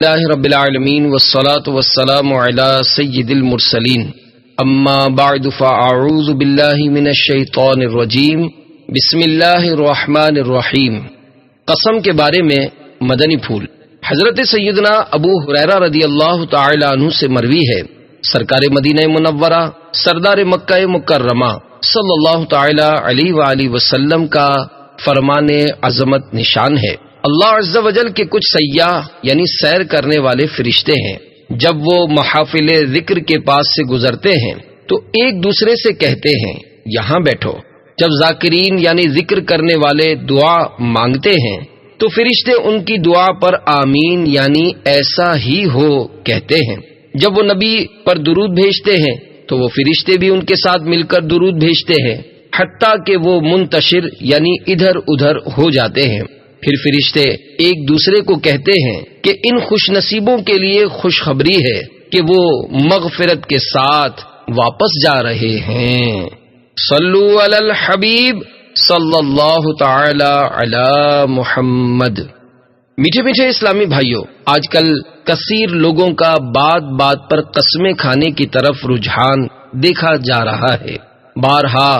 اللہ رب العالمین والصلاة والسلام علی سید المرسلین اما بعد فاعوذ باللہ من الشیطان الرجیم بسم اللہ الرحمن الرحیم۔ قسم کے بارے میں مدنی پھول۔ حضرت سیدنا ابو ہریرہ رضی اللہ تعالی عنہ سے مروی ہے، سرکار مدینہ منورہ سردار مکہ مکرمہ صلی اللہ تعالی علیہ وآلہ وسلم کا فرمان عظمت نشان ہے۔ اللہ عز و جل کے کچھ سیاح یعنی سیر کرنے والے فرشتے ہیں، جب وہ محافل ذکر کے پاس سے گزرتے ہیں تو ایک دوسرے سے کہتے ہیں یہاں بیٹھو۔ جب ذاکرین یعنی ذکر کرنے والے دعا مانگتے ہیں تو فرشتے ان کی دعا پر آمین یعنی ایسا ہی ہو کہتے ہیں۔ جب وہ نبی پر درود بھیجتے ہیں تو وہ فرشتے بھی ان کے ساتھ مل کر درود بھیجتے ہیں، حتیٰ کہ وہ منتشر یعنی ادھر ادھر ہو جاتے ہیں۔ پھر فرشتے ایک دوسرے کو کہتے ہیں کہ ان خوش نصیبوں کے لیے خوشخبری ہے کہ وہ مغفرت کے ساتھ واپس جا رہے ہیں۔ صلو علی الحبیب صلی اللہ تعالی علی محمد۔ میٹھے میٹھے اسلامی بھائیوں، آج کل کثیر لوگوں کا بات بات پر قسمیں کھانے کی طرف رجحان دیکھا جا رہا ہے۔ بارہا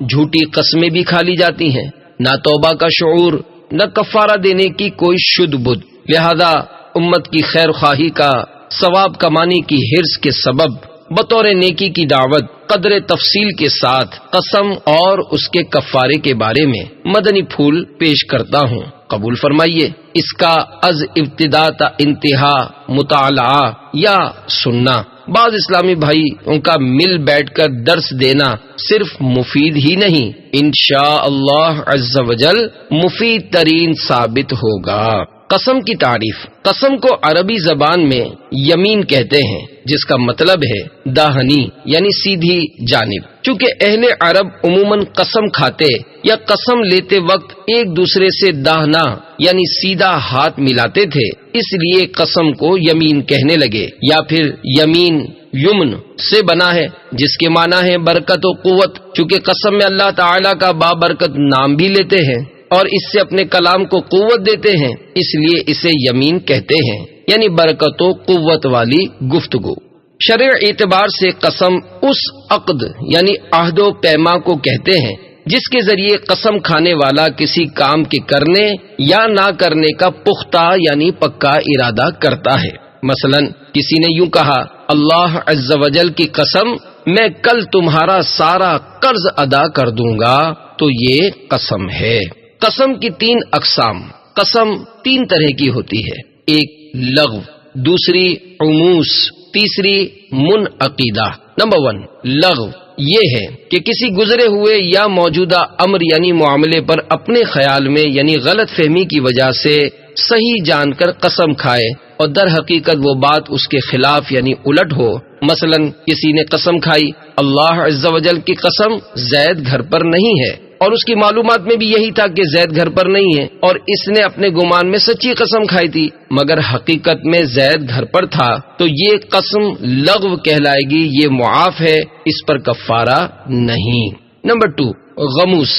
جھوٹی قسمیں بھی کھا لی جاتی ہیں، نہ توبہ کا شعور نہ کفارہ دینے کی کوئی شد بد، لہذا امت کی خیر خواہی کا ثواب کمانے کی حرص کے سبب بطور نیکی کی دعوت قدر تفصیل کے ساتھ قسم اور اس کے کفارے کے بارے میں مدنی پھول پیش کرتا ہوں، قبول فرمائیے۔ اس کا از ابتدا تا انتہا مطالعہ یا سننا، بعض اسلامی بھائی ان کا مل بیٹھ کر درس دینا صرف مفید ہی نہیں، انشاءاللہ عز و جل مفید ترین ثابت ہوگا۔ قسم کی تعریف۔ قسم کو عربی زبان میں یمین کہتے ہیں، جس کا مطلب ہے داہنی یعنی سیدھی جانب۔ چونکہ اہل عرب عموماً قسم کھاتے یا قسم لیتے وقت ایک دوسرے سے داہنا یعنی سیدھا ہاتھ ملاتے تھے، اس لیے قسم کو یمین کہنے لگے، یا پھر یمین یمن سے بنا ہے جس کے معنی ہے برکت و قوت۔ چونکہ قسم میں اللہ تعالی کا بابرکت نام بھی لیتے ہیں اور اس سے اپنے کلام کو قوت دیتے ہیں، اس لیے اسے یمین کہتے ہیں، یعنی برکت و قوت والی گفتگو۔ شرع اعتبار سے قسم اس عقد یعنی عہد و پیما کو کہتے ہیں جس کے ذریعے قسم کھانے والا کسی کام کے کرنے یا نہ کرنے کا پختہ یعنی پکا ارادہ کرتا ہے۔ مثلا کسی نے یوں کہا، اللہ عز و جل کی قسم میں کل تمہارا سارا قرض ادا کر دوں گا، تو یہ قسم ہے۔ قسم کی تین اقسام۔ قسم تین طرح کی ہوتی ہے، ایک لغو، دوسری عموس، تیسری منعقیدہ۔ نمبر 1 لغو یہ ہے کہ کسی گزرے ہوئے یا موجودہ امر یعنی معاملے پر اپنے خیال میں یعنی غلط فہمی کی وجہ سے صحیح جان کر قسم کھائے اور در حقیقت وہ بات اس کے خلاف یعنی الٹ ہو۔ مثلا کسی نے قسم کھائی، اللہ عز و جل کی قسم زید گھر پر نہیں ہے، اور اس کی معلومات میں بھی یہی تھا کہ زید گھر پر نہیں ہے، اور اس نے اپنے گمان میں سچی قسم کھائی تھی مگر حقیقت میں زید گھر پر تھا، تو یہ قسم لغو کہلائے گی، یہ معاف ہے، اس پر کفارہ نہیں۔ نمبر 2 غموس۔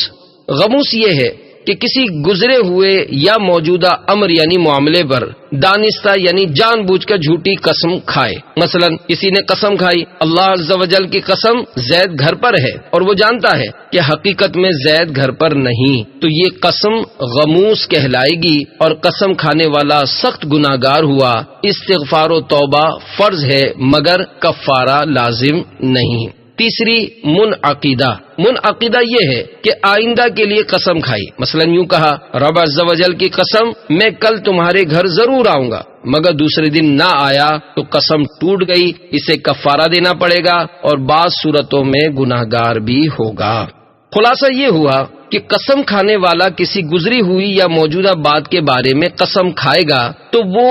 غموس یہ ہے کہ کسی گزرے ہوئے یا موجودہ امر یعنی معاملے پر دانستہ یعنی جان بوجھ کر جھوٹی قسم کھائے۔ مثلا کسی نے قسم کھائی، اللہ عز و جل کی قسم زید گھر پر ہے، اور وہ جانتا ہے کہ حقیقت میں زید گھر پر نہیں، تو یہ قسم غموس کہلائے گی اور قسم کھانے والا سخت گناہگار ہوا۔ استغفار و توبہ فرض ہے مگر کفارہ لازم نہیں۔ تیسری منعقیدہ۔ منعقیدہ یہ ہے کہ آئندہ کے لیے قسم کھائی، مثلا یوں کہا، رب عز و جل کی قسم میں کل تمہارے گھر ضرور آؤں گا، مگر دوسرے دن نہ آیا تو قسم ٹوٹ گئی، اسے کفارہ دینا پڑے گا اور بعض صورتوں میں گناہگار بھی ہوگا۔ خلاصہ یہ ہوا کہ قسم کھانے والا کسی گزری ہوئی یا موجودہ بات کے بارے میں قسم کھائے گا تو وہ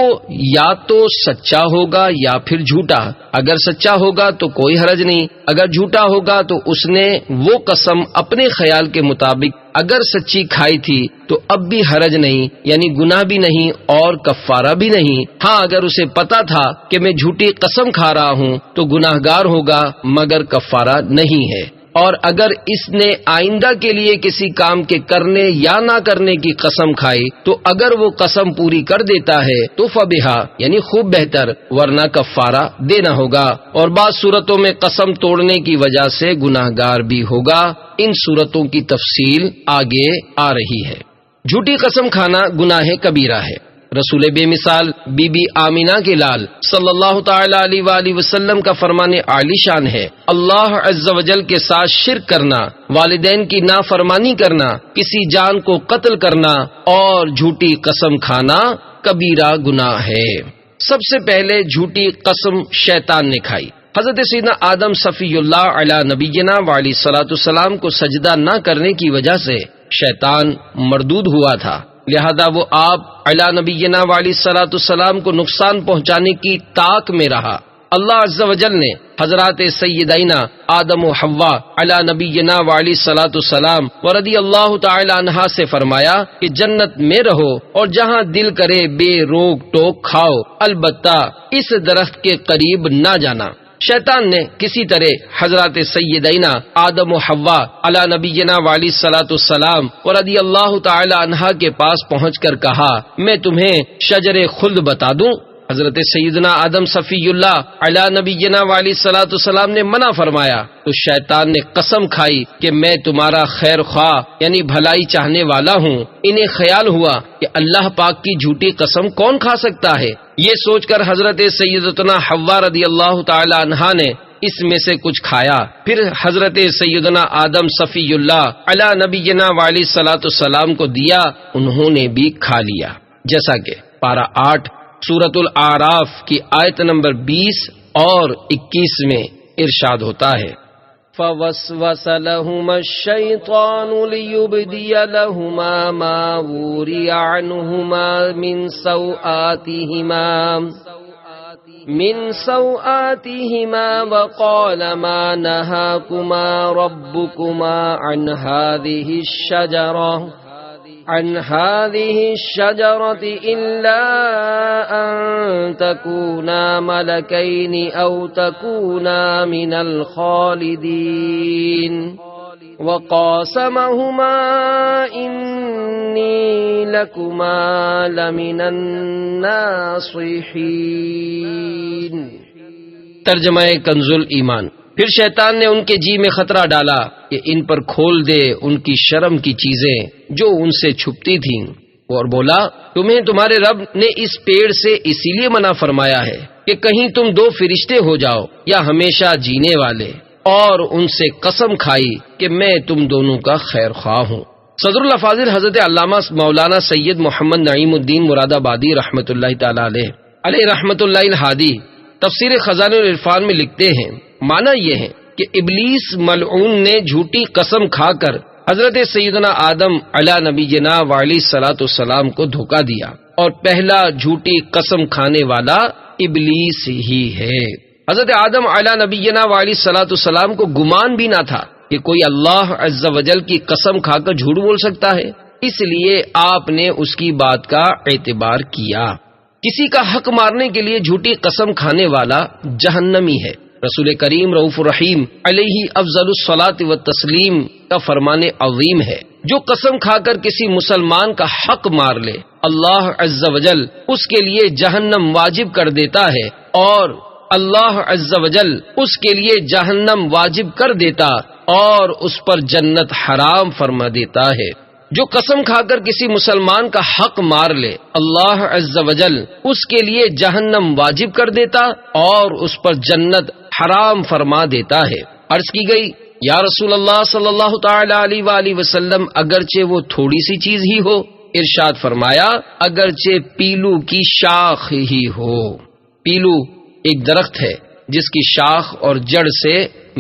یا تو سچا ہوگا یا پھر جھوٹا۔ اگر سچا ہوگا تو کوئی حرج نہیں، اگر جھوٹا ہوگا تو اس نے وہ قسم اپنے خیال کے مطابق اگر سچی کھائی تھی تو اب بھی حرج نہیں، یعنی گناہ بھی نہیں اور کفارہ بھی نہیں۔ ہاں اگر اسے پتا تھا کہ میں جھوٹی قسم کھا رہا ہوں تو گناہگار ہوگا مگر کفارہ نہیں ہے۔ اور اگر اس نے آئندہ کے لیے کسی کام کے کرنے یا نہ کرنے کی قسم کھائی تو اگر وہ قسم پوری کر دیتا ہے تو فبہا یعنی خوب بہتر، ورنہ کفارہ دینا ہوگا، اور بعض صورتوں میں قسم توڑنے کی وجہ سے گناہگار بھی ہوگا۔ ان صورتوں کی تفصیل آگے آ رہی ہے۔ جھوٹی قسم کھانا گناہ کبیرہ ہے۔ رسول بے مثال بی بی آمینہ کے لال صلی اللہ تعالی علیہ وآلہ وسلم کا فرمان عالی شان ہے، اللہ عز و جل کے ساتھ شرک کرنا، والدین کی نافرمانی کرنا، کسی جان کو قتل کرنا اور جھوٹی قسم کھانا کبیرہ گناہ ہے۔ سب سے پہلے جھوٹی قسم شیطان نے کھائی۔ حضرت سیدنا آدم صفی اللہ علی نبینا وعلیہ الصلوۃ والسلام کو سجدہ نہ کرنے کی وجہ سے شیطان مردود ہوا تھا، لہذا وہ آپ علی نبینا وعلیہ الصلوۃ والسلام کو نقصان پہنچانے کی طاق میں رہا۔ اللہ عز و جل نے حضرات سیدینا آدم و حوا علی نبینا وعلیہ الصلوۃ والسلام ورضی اللہ تعالی عنہا سے فرمایا کہ جنت میں رہو اور جہاں دل کرے بے روک ٹوک کھاؤ، البتہ اس درخت کے قریب نہ جانا۔ شیطان نے کسی طرح حضرات سیدینا آدم و حوا علی نبینا وعلیہ الصلوۃ والسلام ورضی اللہ تعالی عنہا کے پاس پہنچ کر کہا، میں تمہیں شجر خلد بتا دوں؟ حضرت سیدنا آدم صفی اللہ علی نبینا وعلیہ الصلوۃ والسلام نے منع فرمایا تو شیطان نے قسم کھائی کہ میں تمہارا خیر خواہ یعنی بھلائی چاہنے والا ہوں۔ انہیں خیال ہوا کہ اللہ پاک کی جھوٹی قسم کون کھا سکتا ہے، یہ سوچ کر حضرت سیدتنا حوا رضی اللہ تعالی عنہا نے اس میں سے کچھ کھایا، پھر حضرت سیدنا آدم صفی اللہ علی نبینا وعلیہ الصلوۃ والسلام کو دیا، انہوں نے بھی کھا لیا، جیسا کہ پارہ 8 سورۃ الاعراف کی آیت نمبر 20 اور 21 میں ارشاد ہوتا ہے، فَوَسْوَسَ لَهُمَا الشَّيْطَانُ لِيُبْدِيَ لَهُمَا مَا وُرِيَ عَنْهُمَا مِنْ سَوْآتِهِمَا وَقَالَ مَا نَهَاكُمَا رَبُّكُمَا عن هذه الشجرة إلا أن تكونا ملكين أو تكونا من الخالدين وقاسمهما إني لكما لمن الناصحين۔ ترجمہ کنز الایمان۔ پھر شیطان نے ان کے جی میں خطرہ ڈالا کہ ان پر کھول دے ان کی شرم کی چیزیں جو ان سے چھپتی تھیں، اور بولا، تمہیں تمہارے رب نے اس پیڑ سے اسی لیے منع فرمایا ہے کہ کہیں تم دو فرشتے ہو جاؤ یا ہمیشہ جینے والے، اور ان سے قسم کھائی کہ میں تم دونوں کا خیر خواہ ہوں۔ صدر الافاضل حضرت علامہ مولانا سید محمد نعیم الدین مراد آبادی رحمۃ اللہ تعالی علیہ رحمۃ اللہ الہادی تفسیر خزانہ العرفان میں لکھتے ہیں، معنی یہ ہے کہ ابلیس ملعون نے جھوٹی قسم کھا کر حضرت سیدنا آدم علی نبینا وعلیہ الصلوۃ والسلام کو دھوکہ دیا، اور پہلا جھوٹی قسم کھانے والا ابلیس ہی ہے۔ حضرت آدم علی نبینا وعلیہ الصلوۃ والسلام کو گمان بھی نہ تھا کہ کوئی اللہ عز و جل کی قسم کھا کر جھوٹ بول سکتا ہے، اس لیے آپ نے اس کی بات کا اعتبار کیا۔ کسی کا حق مارنے کے لیے جھوٹی قسم کھانے والا جہنمی ہے۔ رسول کریم رؤوف الرحیم علیہ افضل الصلاۃ والتسلیم کا فرمان عظیم ہے، جو قسم کھا کر کسی مسلمان کا حق مار لے اللہ عز و جل اس کے لیے جہنم واجب کر دیتا ہے، اور اللہ عز و جل اس کے لیے جہنم واجب کر دیتا اور اس پر جنت حرام فرما دیتا ہے۔ جو قسم کھا کر کسی مسلمان کا حق مار لے اللہ عز و جل اس کے لیے جہنم واجب کر دیتا اور اس پر جنت حرام فرما دیتا ہے۔ عرض کی گئی، یا رسول اللہ صلی اللہ تعالی علیہ وآلہ وسلم اگرچہ وہ تھوڑی سی چیز ہی ہو؟ ارشاد فرمایا، اگرچہ پیلو کی شاخ ہی ہو۔ پیلو ایک درخت ہے جس کی شاخ اور جڑ سے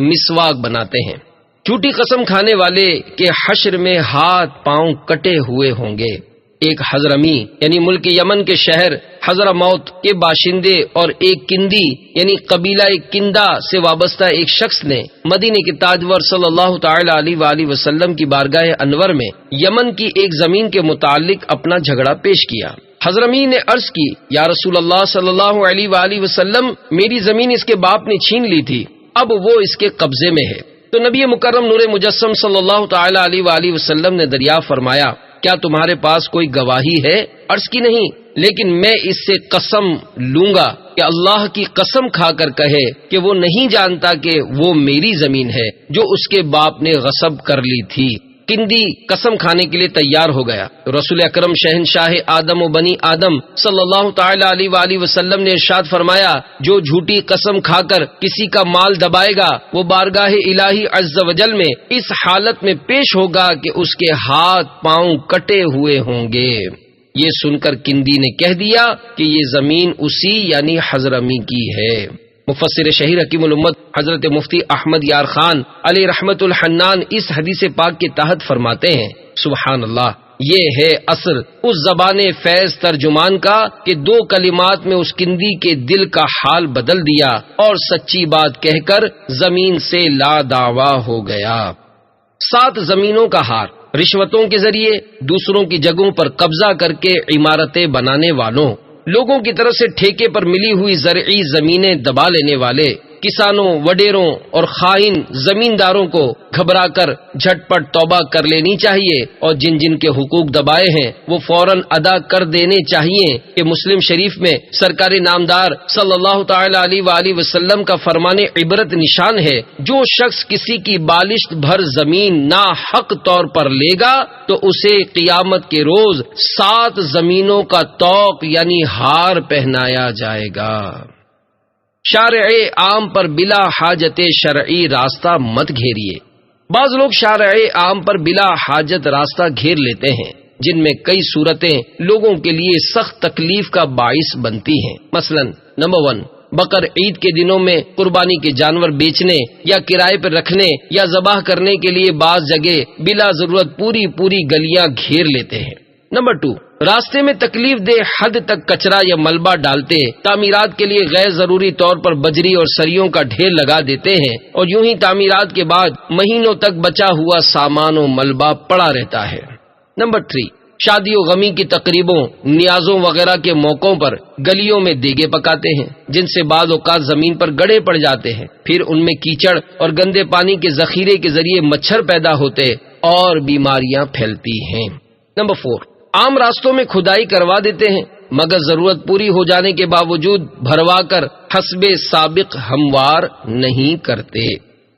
مسواک بناتے ہیں۔ جھوٹی قسم کھانے والے کے حشر میں ہاتھ پاؤں کٹے ہوئے ہوں گے۔ ایک حضرمی یعنی ملک یمن کے شہر حضرموت کے باشندے اور ایک کندی یعنی قبیلہ کندا سے وابستہ ایک شخص نے مدینے کے تاجور صلی اللہ تعالی علیہ وآلہ وسلم کی بارگاہ انور میں یمن کی ایک زمین کے متعلق اپنا جھگڑا پیش کیا۔ حضرمی نے عرض کی، یا رسول اللہ صلی اللہ علیہ وآلہ وسلم، میری زمین اس کے باپ نے چھین لی تھی، اب وہ اس کے قبضے میں ہے۔ تو نبی مکرم نور مجسم صلی اللہ تعالی علیہ وآلہ وسلم نے دریافت فرمایا کیا تمہارے پاس کوئی گواہی ہے؟ عرض کی نہیں، لیکن میں اس سے قسم لوں گا کہ اللہ کی قسم کھا کر کہے کہ وہ نہیں جانتا کہ وہ میری زمین ہے جو اس کے باپ نے غصب کر لی تھی۔ کندی قسم کھانے کے لیے تیار ہو گیا۔ رسول اکرم شہنشاہ آدم و بنی آدم صلی اللہ تعالی علیہ وآلہ وسلم نے ارشاد فرمایا جو جھوٹی قسم کھا کر کسی کا مال دبائے گا وہ بارگاہ الہی عز و جل میں اس حالت میں پیش ہوگا کہ اس کے ہاتھ پاؤں کٹے ہوئے ہوں گے۔ یہ سن کر کندی نے کہہ دیا کہ یہ زمین اسی یعنی حضرمی کی ہے۔ مفسر شہیر حکیم الامت حضرت مفتی احمد یار خان علیہ رحمت الحنان اس حدیث پاک کے تحت فرماتے ہیں سبحان اللہ، یہ ہے اثر اس زبان فیض ترجمان کا کہ دو کلمات میں اس کندی کے دل کا حال بدل دیا اور سچی بات کہہ کر زمین سے لا دعویٰ ہو گیا۔ 7 زمینوں کا ہار، رشوتوں کے ذریعے دوسروں کی جگہوں پر قبضہ کر کے عمارتیں بنانے والوں، لوگوں کی طرف سے ٹھیکے پر ملی ہوئی زرعی زمینیں دبا لینے والے، کسانوں، وڈیروں اور خائن زمینداروں کو گھبرا کر جھٹ پٹ توبہ کر لینی چاہیے، اور جن جن کے حقوق دبائے ہیں وہ فوراً ادا کر دینے چاہیے کہ مسلم شریف میں سرکار نامدار صلی اللہ تعالی علیہ وآلہ وسلم کا فرمان عبرت نشان ہے جو شخص کسی کی بالشت بھر زمین ناحق طور پر لے گا تو اسے قیامت کے روز 7 زمینوں کا طوق یعنی ہار پہنایا جائے گا۔ شارع عام پر بلا حاجت شرعی راستہ مت گھیریے۔ بعض لوگ شارع عام پر بلا حاجت راستہ گھیر لیتے ہیں جن میں کئی صورتیں لوگوں کے لیے سخت تکلیف کا باعث بنتی ہیں۔ مثلا نمبر 1، بقر عید کے دنوں میں قربانی کے جانور بیچنے یا کرائے پر رکھنے یا ذبح کرنے کے لیے بعض جگہ بلا ضرورت پوری گلیاں گھیر لیتے ہیں۔ نمبر 2، راستے میں تکلیف دہ حد تک کچرا یا ملبہ ڈالتے، تعمیرات کے لیے غیر ضروری طور پر بجری اور سریوں کا ڈھیر لگا دیتے ہیں اور یوں ہی تعمیرات کے بعد مہینوں تک بچا ہوا سامان و ملبہ پڑا رہتا ہے۔ نمبر 3، شادی و غمی کی تقریبوں، نیازوں وغیرہ کے موقعوں پر گلیوں میں دیگے پکاتے ہیں جن سے بعض اوقات زمین پر گڑے پڑ جاتے ہیں، پھر ان میں کیچڑ اور گندے پانی کے ذخیرے کے ذریعے مچھر پیدا ہوتے اور بیماریاں پھیلتی ہیں۔ نمبر 4، عام راستوں میں کھدائی کروا دیتے ہیں مگر ضرورت پوری ہو جانے کے باوجود بھروا کر حسب سابق ہموار نہیں کرتے۔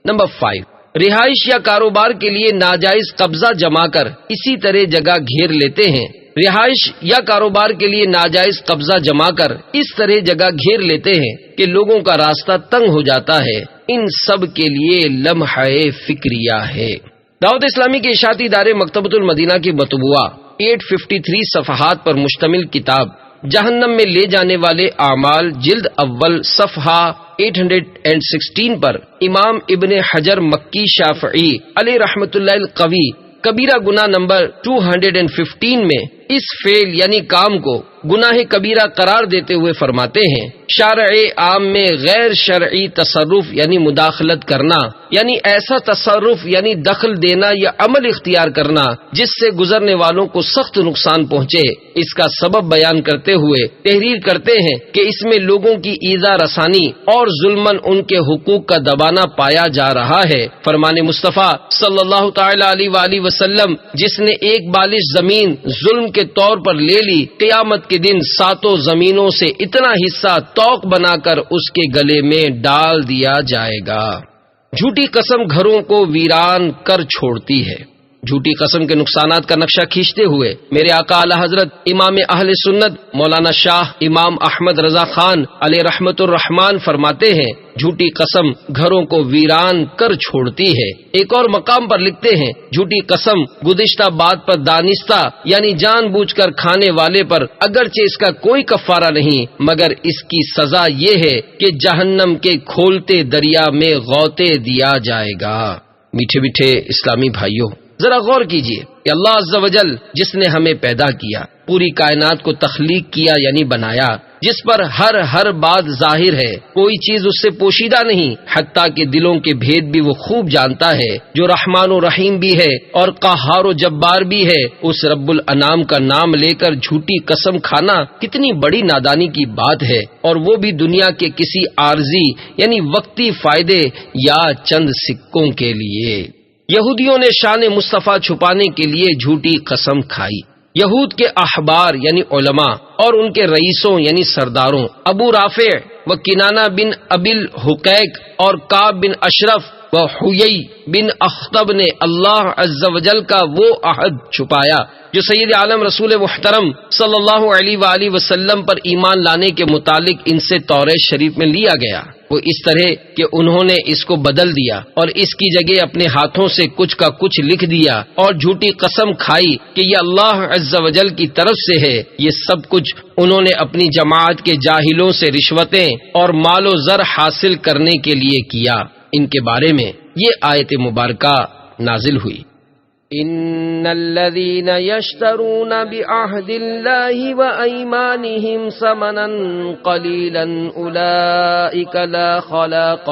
نمبر 5، رہائش یا کاروبار کے لیے ناجائز قبضہ جما کر اسی طرح جگہ گھیر لیتے ہیں۔ رہائش یا کاروبار کے لیے ناجائز قبضہ جما کر اس طرح جگہ گھیر لیتے ہیں کہ لوگوں کا راستہ تنگ ہو جاتا ہے۔ ان سب کے لیے لمحہ فکریہ ہے۔ دعوت اسلامی کے اشاعتی ادارے مکتبۃ المدینہ کی مطبوعہ 853 صفحات پر مشتمل کتاب جہنم میں لے جانے والے اعمال جلد اول صفحہ 816 پر امام ابن حجر مکی شافعی علیہ رحمت اللہ القوی کبیرہ گناہ نمبر 215 میں اس فعل یعنی کام کو گناہ کبیرہ قرار دیتے ہوئے فرماتے ہیں شارع عام میں غیر شرعی تصرف یعنی مداخلت کرنا، یعنی ایسا تصرف یعنی دخل دینا یا عمل اختیار کرنا جس سے گزرنے والوں کو سخت نقصان پہنچے، اس کا سبب بیان کرتے ہوئے تحریر کرتے ہیں کہ اس میں لوگوں کی ایذا رسانی اور ظلماً ان کے حقوق کا دبانا پایا جا رہا ہے۔ فرمان مصطفیٰ صلی اللہ تعالی علیہ وآلہ وسلم جس نے ایک بالش زمین ظلم کے طور پر لے لی، قیامت کے دن 7 زمینوں سے اتنا حصہ توق بنا کر اس کے گلے میں ڈال دیا جائے گا۔ جھوٹی قسم گھروں کو ویران کر چھوڑتی ہے۔ جھوٹی قسم کے نقصانات کا نقشہ کھینچتے ہوئے میرے آقا اعلی حضرت امام اہل سنت مولانا شاہ امام احمد رضا خان علیہ رحمت الرحمان فرماتے ہیں جھوٹی قسم گھروں کو ویران کر چھوڑتی ہے۔ ایک اور مقام پر لکھتے ہیں جھوٹی قسم گزشتہ بات پر دانستہ یعنی جان بوجھ کر کھانے والے پر اگرچہ اس کا کوئی کفارہ نہیں مگر اس کی سزا یہ ہے کہ جہنم کے کھولتے دریا میں غوطے دیا جائے گا۔ میٹھے میٹھے اسلامی بھائیوں، ذرا غور کیجئے کہ اللہ عز و جل جس نے ہمیں پیدا کیا، پوری کائنات کو تخلیق کیا یعنی بنایا، جس پر ہر بات ظاہر ہے، کوئی چیز اس سے پوشیدہ نہیں، حتیٰ کہ دلوں کے بھید بھی وہ خوب جانتا ہے، جو رحمان و رحیم بھی ہے اور قہار و جبار بھی ہے، اس رب الانام کا نام لے کر جھوٹی قسم کھانا کتنی بڑی نادانی کی بات ہے، اور وہ بھی دنیا کے کسی عارضی یعنی وقتی فائدے یا چند سکوں کے لیے۔ یہودیوں نے شان مصطفیٰ چھپانے کے لیے جھوٹی قسم کھائی۔ یہود کے احبار یعنی علماء اور ان کے رئیسوں یعنی سرداروں ابو رافع و کنانہ بن ابی الحقیق اور کعب بن اشرف و حیی بن اخطب نے اللہ عز و جل کا وہ عہد چھپایا جو سید عالم رسول محترم صلی اللہ علیہ وآلہ وسلم پر ایمان لانے کے متعلق ان سے توریت شریف میں لیا گیا، وہ اس طرح کہ انہوں نے اس کو بدل دیا اور اس کی جگہ اپنے ہاتھوں سے کچھ کا کچھ لکھ دیا اور جھوٹی قسم کھائی کہ یہ اللہ عز و جل کی طرف سے ہے۔ یہ سب کچھ انہوں نے اپنی جماعت کے جاہلوں سے رشوتیں اور مال و زر حاصل کرنے کے لیے کیا۔ ان کے بارے میں یہ آیت مبارکہ نازل ہوئی۔ ان الذين يشترون بعهد الله وايمانهم ثمنا قليلا اولئك لا خلاق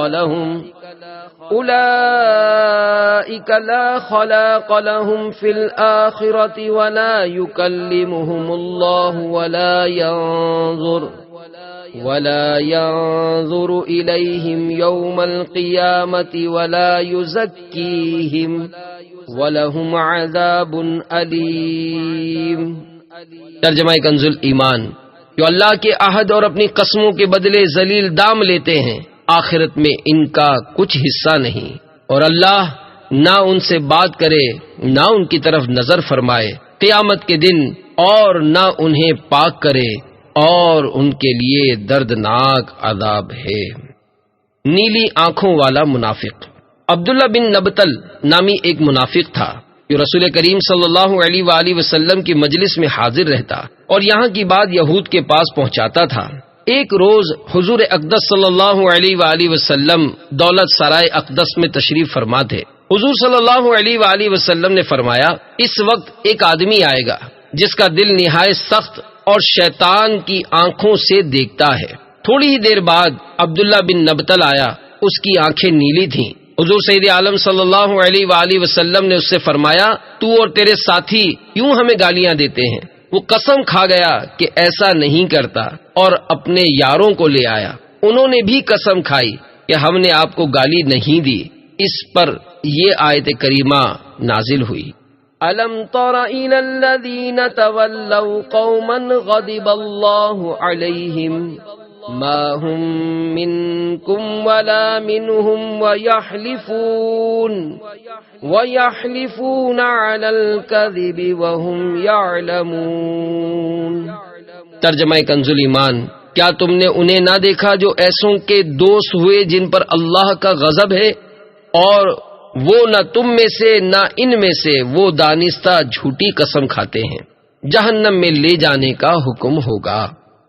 لهم في الآخرة ولا يكلمهم الله ولا ينظر إليهم يوم القيامة ولا يزكيهم وَلَهُمْ عَذَابٌ أَلِيمٌ۔ ترجمہ کنز الایمان، جو اللہ کے عہد اور اپنی قسموں کے بدلے ذلیل دام لیتے ہیں، آخرت میں ان کا کچھ حصہ نہیں، اور اللہ نہ ان سے بات کرے نہ ان کی طرف نظر فرمائے قیامت کے دن، اور نہ انہیں پاک کرے، اور ان کے لیے دردناک عذاب ہے۔ نیلی آنکھوں والا منافق۔ عبداللہ بن نبتل نامی ایک منافق تھا جو رسول کریم صلی اللہ علیہ وآلہ وسلم کی مجلس میں حاضر رہتا اور یہاں کی بات یہود کے پاس پہنچاتا تھا۔ ایک روز حضور اقدس صلی اللہ علیہ وآلہ وسلم دولت سرائے اقدس میں تشریف فرما تھے۔ حضور صلی اللہ علیہ وآلہ وسلم نے فرمایا، اس وقت ایک آدمی آئے گا جس کا دل نہایت سخت اور شیطان کی آنکھوں سے دیکھتا ہے۔ تھوڑی ہی دیر بعد عبداللہ بن نبتل آیا، اس کی آنکھیں نیلی تھیں۔ حضور سید عالم صلی اللہ علیہ وآلہ وسلم نے اس سے فرمایا، تو اور تیرے ساتھی کیوں ہمیں گالیاں دیتے ہیں؟ وہ قسم کھا گیا کہ ایسا نہیں کرتا اور اپنے یاروں کو لے آیا، انہوں نے بھی قسم کھائی کہ ہم نے آپ کو گالی نہیں دی۔ اس پر یہ آیت کریمہ نازل ہوئی۔ أَلَمْ تَرَ إِلَى الَّذِينَ تَوَلَّوْا قَوْمًا غَضِبَ اللَّهُ عَلَيْهِمْ ما هم منكم ولا منهم ويحلفون على الكذب وهم يعلمون۔ ترجمہ کنز الایمان، کیا تم نے انہیں نہ دیکھا جو ایسوں کے دوست ہوئے جن پر اللہ کا غضب ہے، اور وہ نہ تم میں سے نہ ان میں سے، وہ دانستہ جھوٹی قسم کھاتے ہیں، جہنم میں لے جانے کا حکم ہوگا۔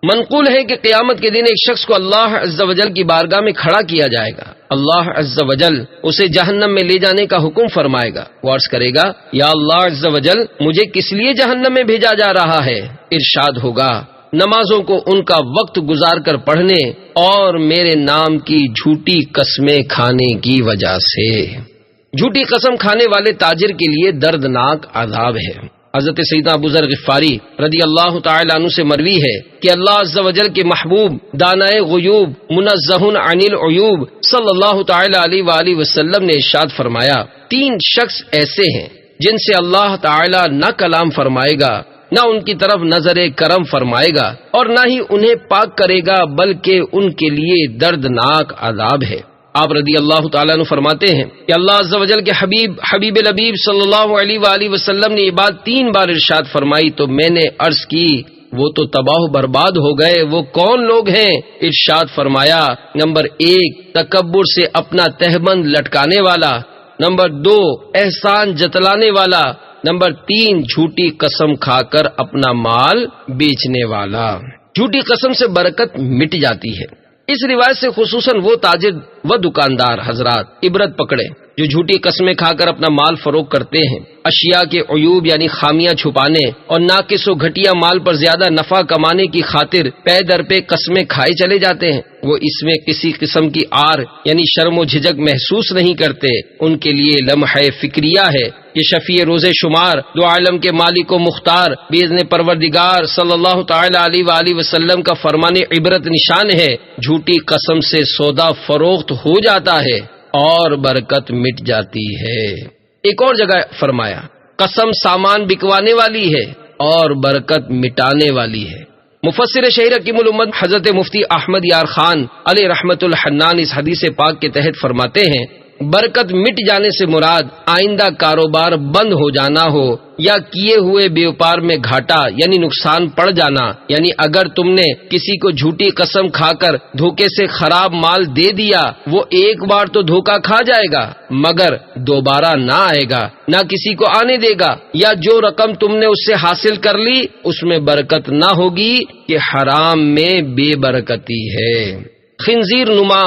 منقول ہے کہ قیامت کے دن ایک شخص کو اللہ عز و جل کی بارگاہ میں کھڑا کیا جائے گا، اللہ عز و جل اسے جہنم میں لے جانے کا حکم فرمائے گا، وہ عرض کرے گا، یا اللہ عز و جل مجھے کس لیے جہنم میں بھیجا جا رہا ہے؟ ارشاد ہوگا، نمازوں کو ان کا وقت گزار کر پڑھنے اور میرے نام کی جھوٹی قسمیں کھانے کی وجہ سے۔ جھوٹی قسم کھانے والے تاجر کے لیے دردناک عذاب ہے۔ حضرت سیدنا ابو ذر غفاری رضی اللہ تعالی عنہ سے مروی ہے کہ اللہ عز و جل کے محبوب دانائے غیوب منزہ عن العیوب صلی اللہ تعالی علیہ وآلہ وسلم نے ارشاد فرمایا، 3 شخص ایسے ہیں جن سے اللہ تعالی نہ کلام فرمائے گا، نہ ان کی طرف نظر کرم فرمائے گا، اور نہ ہی انہیں پاک کرے گا، بلکہ ان کے لیے دردناک عذاب ہے۔ آپ رضی اللہ تعالیٰ عنہ فرماتے ہیں کہ اللہ عز و جل کے حبیب لبیب صلی اللہ علیہ وآلہ وسلم نے یہ بات 3 بار ارشاد فرمائی تو میں نے عرض کی، وہ تو تباہ و برباد ہو گئے، وہ کون لوگ ہیں؟ ارشاد فرمایا، نمبر 1 تکبر سے اپنا تہبند لٹکانے والا، نمبر 2 احسان جتلانے والا، نمبر 3 جھوٹی قسم کھا کر اپنا مال بیچنے والا۔ جھوٹی قسم سے برکت مٹ جاتی ہے۔ اس روایت سے خصوصاً وہ تاجر وہ دکاندار حضرات عبرت پکڑے جو جھوٹی قسمیں کھا کر اپنا مال فروخت کرتے ہیں، اشیاء کے عیوب یعنی خامیاں چھپانے اور ناقص و گھٹیا مال پر زیادہ نفع کمانے کی خاطر پے در پہ قسمیں کھائے چلے جاتے ہیں۔ وہ اس میں کسی قسم کی آر یعنی شرم و جھجک محسوس نہیں کرتے۔ ان کے لیے لمحہ فکریہ ہے۔ یہ شفیع روز شمار دو عالم کے مالک و مختار باذن پروردگار صلی اللہ تعالی علیہ وآلہ وسلم کا فرمان عبرت نشان ہے۔ جھوٹی قسم سے سودا فروخت ہو جاتا ہے اور برکت مٹ جاتی ہے۔ ایک اور جگہ فرمایا قسم سامان بکوانے والی ہے اور برکت مٹانے والی ہے۔ مفسر شہیر حکیم الامت حضرت مفتی احمد یار خان علیہ رحمت الحنان اس حدیث پاک کے تحت فرماتے ہیں برکت مٹ جانے سے مراد آئندہ کاروبار بند ہو جانا ہو یا کیے ہوئے بیوپار میں گھاٹا یعنی نقصان پڑ جانا، یعنی اگر تم نے کسی کو جھوٹی قسم کھا کر دھوکے سے خراب مال دے دیا، وہ ایک بار تو دھوکا کھا جائے گا مگر دوبارہ نہ آئے گا، نہ کسی کو آنے دے گا، یا جو رقم تم نے اس سے حاصل کر لی اس میں برکت نہ ہوگی کہ حرام میں بے برکتی ہے۔ خنزیر نما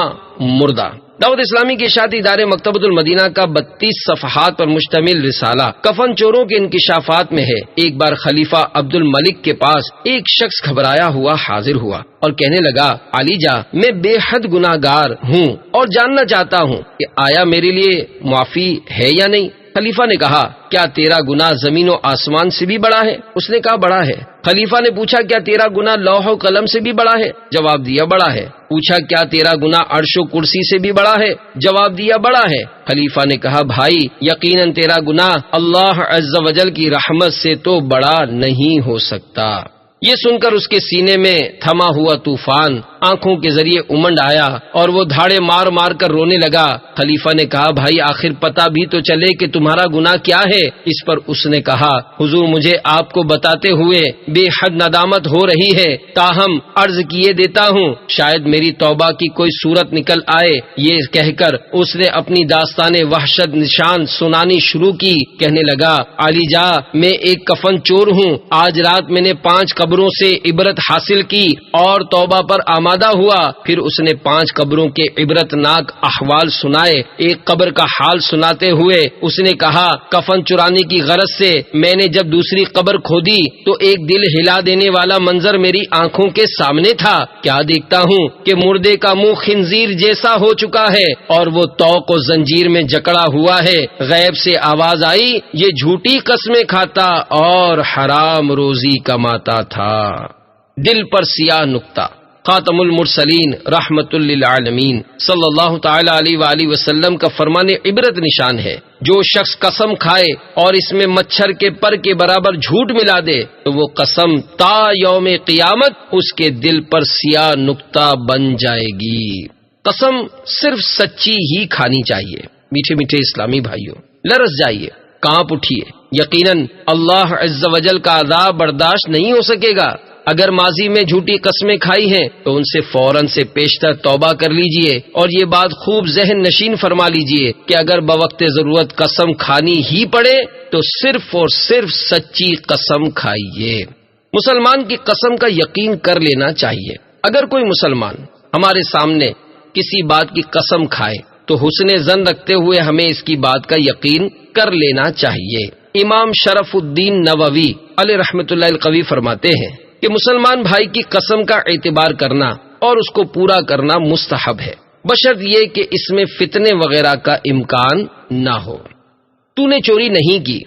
مردہ دعوت اسلامی کے اشاعتی ادارے مکتبۃ المدینہ کا 32 صفحات پر مشتمل رسالہ کفن چوروں کے انکشافات میں ہے۔ ایک بار خلیفہ عبد الملک کے پاس ایک شخص گھبرایا ہوا حاضر ہوا اور کہنے لگا علی جا میں بے حد گناہگار ہوں اور جاننا چاہتا ہوں کہ آیا میرے لیے معافی ہے یا نہیں۔ خلیفہ نے کہا کیا تیرا گناہ زمین و آسمان سے بھی بڑا ہے؟ اس نے کہا بڑا ہے۔ خلیفہ نے پوچھا کیا تیرا گناہ لوح و قلم سے بھی بڑا ہے؟ جواب دیا بڑا ہے۔ پوچھا کیا تیرا گناہ عرش و کرسی سے بھی بڑا ہے؟ جواب دیا بڑا ہے۔ خلیفہ نے کہا بھائی یقیناً تیرا گناہ اللہ عز و جل کی رحمت سے تو بڑا نہیں ہو سکتا۔ یہ سن کر اس کے سینے میں تھما ہوا طوفان آنکھوں کے ذریعے امنڈ آیا اور وہ دھاڑے مار مار کر رونے لگا۔ خلیفہ نے کہا بھائی آخر پتہ بھی تو چلے کہ تمہارا گناہ کیا ہے۔ اس پر اس نے کہا حضور مجھے آپ کو بتاتے ہوئے بے حد ندامت ہو رہی ہے، تاہم عرض کیے دیتا ہوں شاید میری توبہ کی کوئی صورت نکل آئے۔ یہ کہہ کر اس نے اپنی داستان وحشت نشان سنانی شروع کی۔ کہنے لگا علی جا میں ایک کفن چور ہوں، آج رات میں نے 5 قبروں سے عبرت حاصل کی اور توبہ پر آمادہ ہوا۔ پھر اس نے 5 قبروں کے عبرت ناک احوال سنائے۔ ایک قبر کا حال سناتے ہوئے اس نے کہا کفن چرانے کی غرض سے میں نے جب دوسری قبر کھودی تو ایک دل ہلا دینے والا منظر میری آنکھوں کے سامنے تھا۔ کیا دیکھتا ہوں کہ مردے کا منہ خنزیر جیسا ہو چکا ہے اور وہ توق و زنجیر میں جکڑا ہوا ہے۔ غیب سے آواز آئی یہ جھوٹی قسمیں کھاتا اور حرام روزی کماتا تھا۔ دل پر سیاہ نقطہ خاتم المرسلین رحمت للعالمین صلی اللہ تعالی علیہ وآلہ وسلم کا فرمان عبرت نشان ہے جو شخص قسم کھائے اور اس میں مچھر کے پر کے برابر جھوٹ ملا دے تو وہ قسم تا یوم قیامت اس کے دل پر سیاہ نقطہ بن جائے گی۔ قسم صرف سچی ہی کھانی چاہیے۔ میٹھے میٹھے اسلامی بھائیوں لرز جائیے، کانپ اٹھیے، یقیناً اللہ عز و جل کا عذاب برداشت نہیں ہو سکے گا۔ اگر ماضی میں جھوٹی قسمیں کھائی ہیں تو ان سے فوراً سے پیشتر توبہ کر لیجئے اور یہ بات خوب ذہن نشین فرما لیجئے کہ اگر بوقت ضرورت قسم کھانی ہی پڑے تو صرف اور صرف سچی قسم کھائیے۔ مسلمان کی قسم کا یقین کر لینا چاہیے۔ اگر کوئی مسلمان ہمارے سامنے کسی بات کی قسم کھائے تو حسن ظن رکھتے ہوئے ہمیں اس کی بات کا یقین کر لینا چاہیے۔ امام شرف الدین نووی علیہ رحمت اللہ القوی فرماتے ہیں کہ مسلمان بھائی کی قسم کا اعتبار کرنا اور اس کو پورا کرنا مستحب ہے، بشرط یہ کہ اس میں فتنے وغیرہ کا امکان نہ ہو۔ تو نے چوری نہیں کی۔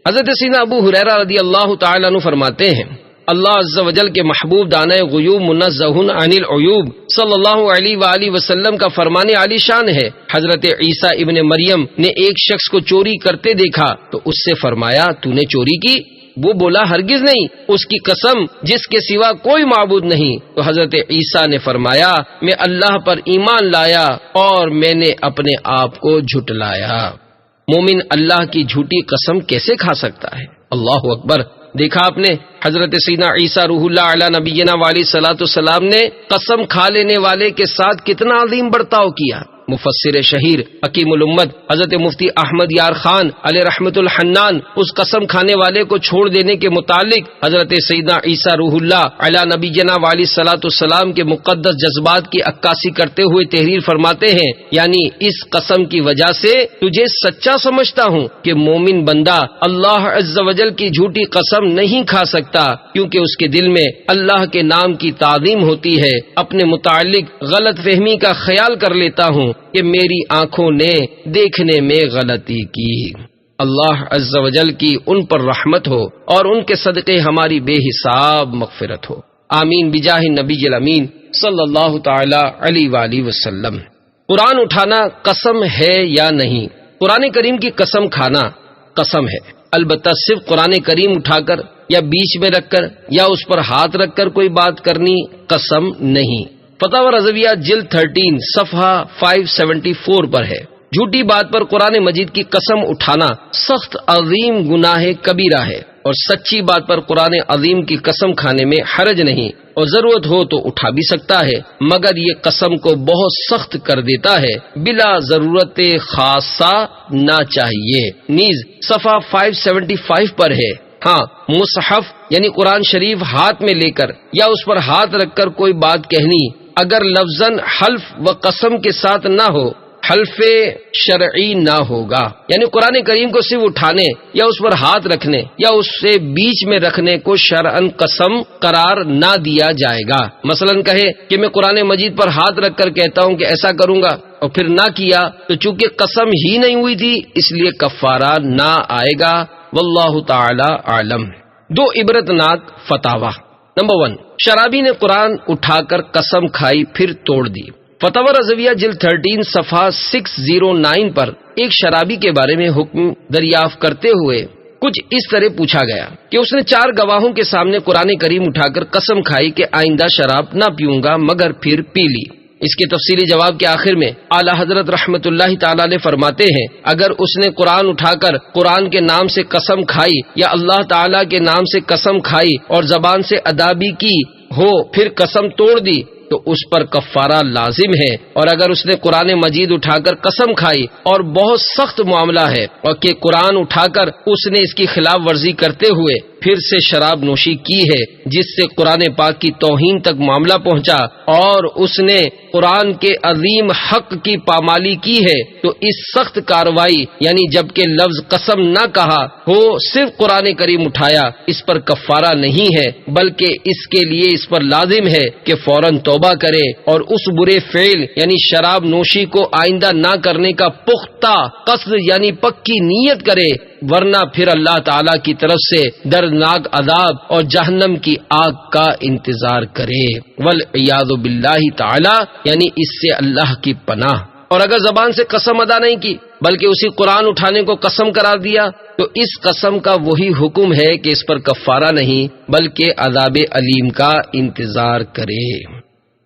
حضرت سیدنا ابو ہریرہ رضی اللہ تعالی عنہ فرماتے ہیں اللہ عز و جل کے محبوب دانہ غیوب منزہ عن العیوب صلی اللہ علیہ وآلہ وسلم کا فرمان عالی شان ہے۔ حضرت عیسیٰ ابن مریم نے ایک شخص کو چوری کرتے دیکھا تو اس سے فرمایا تو نے چوری کی؟ وہ بولا ہرگز نہیں، اس کی قسم جس کے سوا کوئی معبود نہیں۔ تو حضرت عیسیٰ نے فرمایا میں اللہ پر ایمان لایا اور میں نے اپنے آپ کو جھٹلایا۔ مومن اللہ کی جھوٹی قسم کیسے کھا سکتا ہے؟ اللہ اکبر۔ دیکھا آپ نے حضرت سیدنا عیسیٰ روح اللہ علی نبینا علیہ الصلوۃ والسلام نے قسم کھا لینے والے کے ساتھ کتنا عظیم برتاؤ کیا۔ مفسر شہیر حکیم الامت حضرت مفتی احمد یار خان علیہ رحمت الحنان اس قسم کھانے والے کو چھوڑ دینے کے متعلق حضرت سیدنا عیسیٰ روح اللہ علی نبینا علیہ الصلوۃ والسلام کے مقدس جذبات کی عکاسی کرتے ہوئے تحریر فرماتے ہیں، یعنی اس قسم کی وجہ سے تجھے سچا سمجھتا ہوں کہ مومن بندہ اللہ عز و جل کی جھوٹی قسم نہیں کھا سکتا، کیونکہ اس کے دل میں اللہ کے نام کی تعظیم ہوتی ہے۔ اپنے متعلق غلط فہمی کا خیال کر لیتا ہوں کہ میری آنکھوں نے دیکھنے میں غلطی کی۔ اللہ عز و جل کی ان پر رحمت ہو اور ان کے صدقے ہماری بے حساب مغفرت ہو، آمین بجاہ نبی الامین صلی اللہ تعالی علیہ وآلہ وسلم۔ قرآن اٹھانا قسم ہے یا نہیں؟ قرآن کریم کی قسم کھانا قسم ہے، البتہ صرف قرآن کریم اٹھا کر یا بیچ میں رکھ کر یا اس پر ہاتھ رکھ کر کوئی بات کرنی قسم نہیں۔ فتاوی رضویہ جلد 13 صفحہ 574 پر ہے، جھوٹی بات پر قرآن مجید کی قسم اٹھانا سخت عظیم گناہ کبیرہ ہے، اور سچی بات پر قرآن عظیم کی قسم کھانے میں حرج نہیں، اور ضرورت ہو تو اٹھا بھی سکتا ہے، مگر یہ قسم کو بہت سخت کر دیتا ہے، بلا ضرورت خاصہ نہ چاہیے۔ نیز صفحہ 575 پر ہے، ہاں مصحف یعنی قرآن شریف ہاتھ میں لے کر یا اس پر ہاتھ رکھ کر کوئی بات کہنی اگر لفظاً حلف و قسم کے ساتھ نہ ہو، حلف شرعی نہ ہوگا، یعنی قرآن کریم کو صرف اٹھانے یا اس پر ہاتھ رکھنے یا اس سے بیچ میں رکھنے کو شرعاً قسم قرار نہ دیا جائے گا۔ مثلاً کہے کہ میں قرآن مجید پر ہاتھ رکھ کر کہتا ہوں کہ ایسا کروں گا، اور پھر نہ کیا تو چونکہ قسم ہی نہیں ہوئی تھی اس لیے کفارہ نہ آئے گا، واللہ تعالی عالم۔ دو عبرتناک فتاوا۔ نمبر 1، شرابی نے قرآن اٹھا کر قسم کھائی پھر توڑ دی۔ فتاوی رضویہ جلد 13 صفحہ 609 پر ایک شرابی کے بارے میں حکم دریافت کرتے ہوئے کچھ اس طرح پوچھا گیا کہ اس نے 4 گواہوں کے سامنے قرآن کریم اٹھا کر قسم کھائی کہ آئندہ شراب نہ پیوں گا، مگر پھر پی لی۔ اس کے تفصیلی جواب کے آخر میں اعلی حضرت رحمت اللہ تعالی علیہ فرماتے ہیں، اگر اس نے قرآن اٹھا کر قرآن کے نام سے قسم کھائی یا اللہ تعالی کے نام سے قسم کھائی اور زبان سے ادا بھی کی ہو پھر قسم توڑ دی تو اس پر کفارہ لازم ہے، اور اگر اس نے قرآن مجید اٹھا کر قسم کھائی اور بہت سخت معاملہ ہے اور کہ قرآن اٹھا کر اس نے اس کی خلاف ورزی کرتے ہوئے پھر سے شراب نوشی کی ہے جس سے قرآن پاک کی توہین تک معاملہ پہنچا اور اس نے قرآن کے عظیم حق کی پامالی کی ہے تو اس سخت کارروائی یعنی جبکہ لفظ قسم نہ کہا ہو صرف قرآن کریم اٹھایا اس پر کفارہ نہیں ہے، بلکہ اس کے لیے اس پر لازم ہے کہ فوراً توبہ کرے اور اس برے فعل یعنی شراب نوشی کو آئندہ نہ کرنے کا پختہ قصد یعنی پکی نیت کرے، ورنہ پھر اللہ تعالی کی طرف سے دردناک عذاب اور جہنم کی آگ کا انتظار کرے، والعیاذ باللہ تعالی، یعنی اس سے اللہ کی پناہ۔ اور اگر زبان سے قسم ادا نہیں کی بلکہ اسی قرآن اٹھانے کو قسم قرار دیا تو اس قسم کا وہی حکم ہے کہ اس پر کفارہ نہیں بلکہ عذاب علیم کا انتظار کرے۔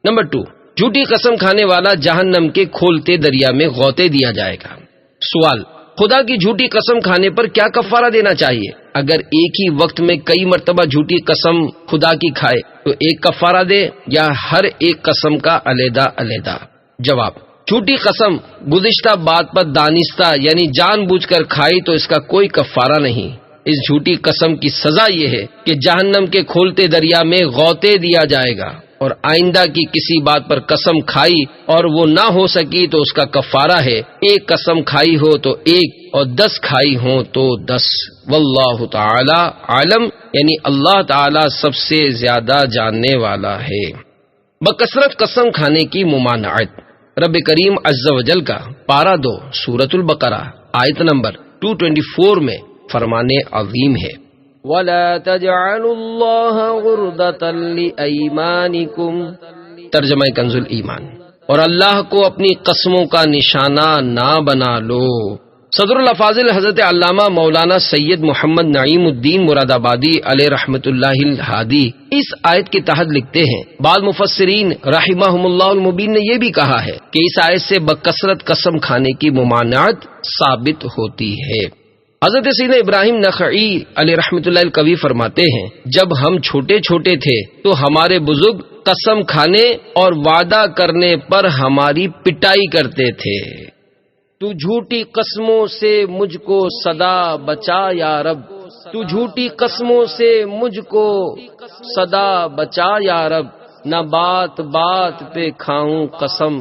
نمبر 2، جھوٹی قسم کھانے والا جہنم کے کھولتے دریا میں غوطے دیا جائے گا۔ سوال، خدا کی جھوٹی قسم کھانے پر کیا کفارہ دینا چاہیے؟ اگر ایک ہی وقت میں کئی مرتبہ جھوٹی قسم خدا کی کھائے تو ایک کفارہ دے یا ہر ایک قسم کا علیحدہ علیحدہ؟ جواب، جھوٹی قسم گزشتہ بات پر دانستہ یعنی جان بوجھ کر کھائی تو اس کا کوئی کفارہ نہیں۔ اس جھوٹی قسم کی سزا یہ ہے کہ جہنم کے کھولتے دریا میں غوطے دیا جائے گا، اور آئندہ کی کسی بات پر قسم کھائی اور وہ نہ ہو سکی تو اس کا کفارہ ہے ایک قسم کھائی ہو تو 1 اور 10 کھائی ہوں تو 10۔ واللہ تعالی عالم، یعنی اللہ تعالی سب سے زیادہ جاننے والا ہے۔ بکثرت قسم کھانے کی ممانعت۔ رب کریم عز و جل کا پارہ 2 سورۃ البقرہ آیت نمبر 224 میں فرمان عظیم ہے، وَلَا تَجْعَلُوا اللَّهَ عُرْضَةً لِأَيْمَانِكُمْ، ترجمہ کنز الایمان، اور اللہ کو اپنی قسموں کا نشانہ نہ بنا لو۔ صدر الافاضل حضرت علامہ مولانا سید محمد نعیم الدین مراد آبادی علیہ رحمت اللہ الہادی اس آیت کے تحت لکھتے ہیں، بعض مفسرین رحمہم اللہ المبین نے یہ بھی کہا ہے کہ اس آیت سے بکثرت قسم کھانے کی ممانعت ثابت ہوتی ہے۔ حضرت سیدنا ابراہیم نخعی علیہ رحمت اللہ القوی فرماتے ہیں، جب ہم چھوٹے چھوٹے تھے تو ہمارے بزرگ قسم کھانے اور وعدہ کرنے پر ہماری پٹائی کرتے تھے۔ تو جھوٹی قسموں سے مجھ کو صدا بچا یا رب، تو جھوٹی قسموں سے مجھ کو صدا بچا یا رب، نہ بات بات پہ کھاؤں قسم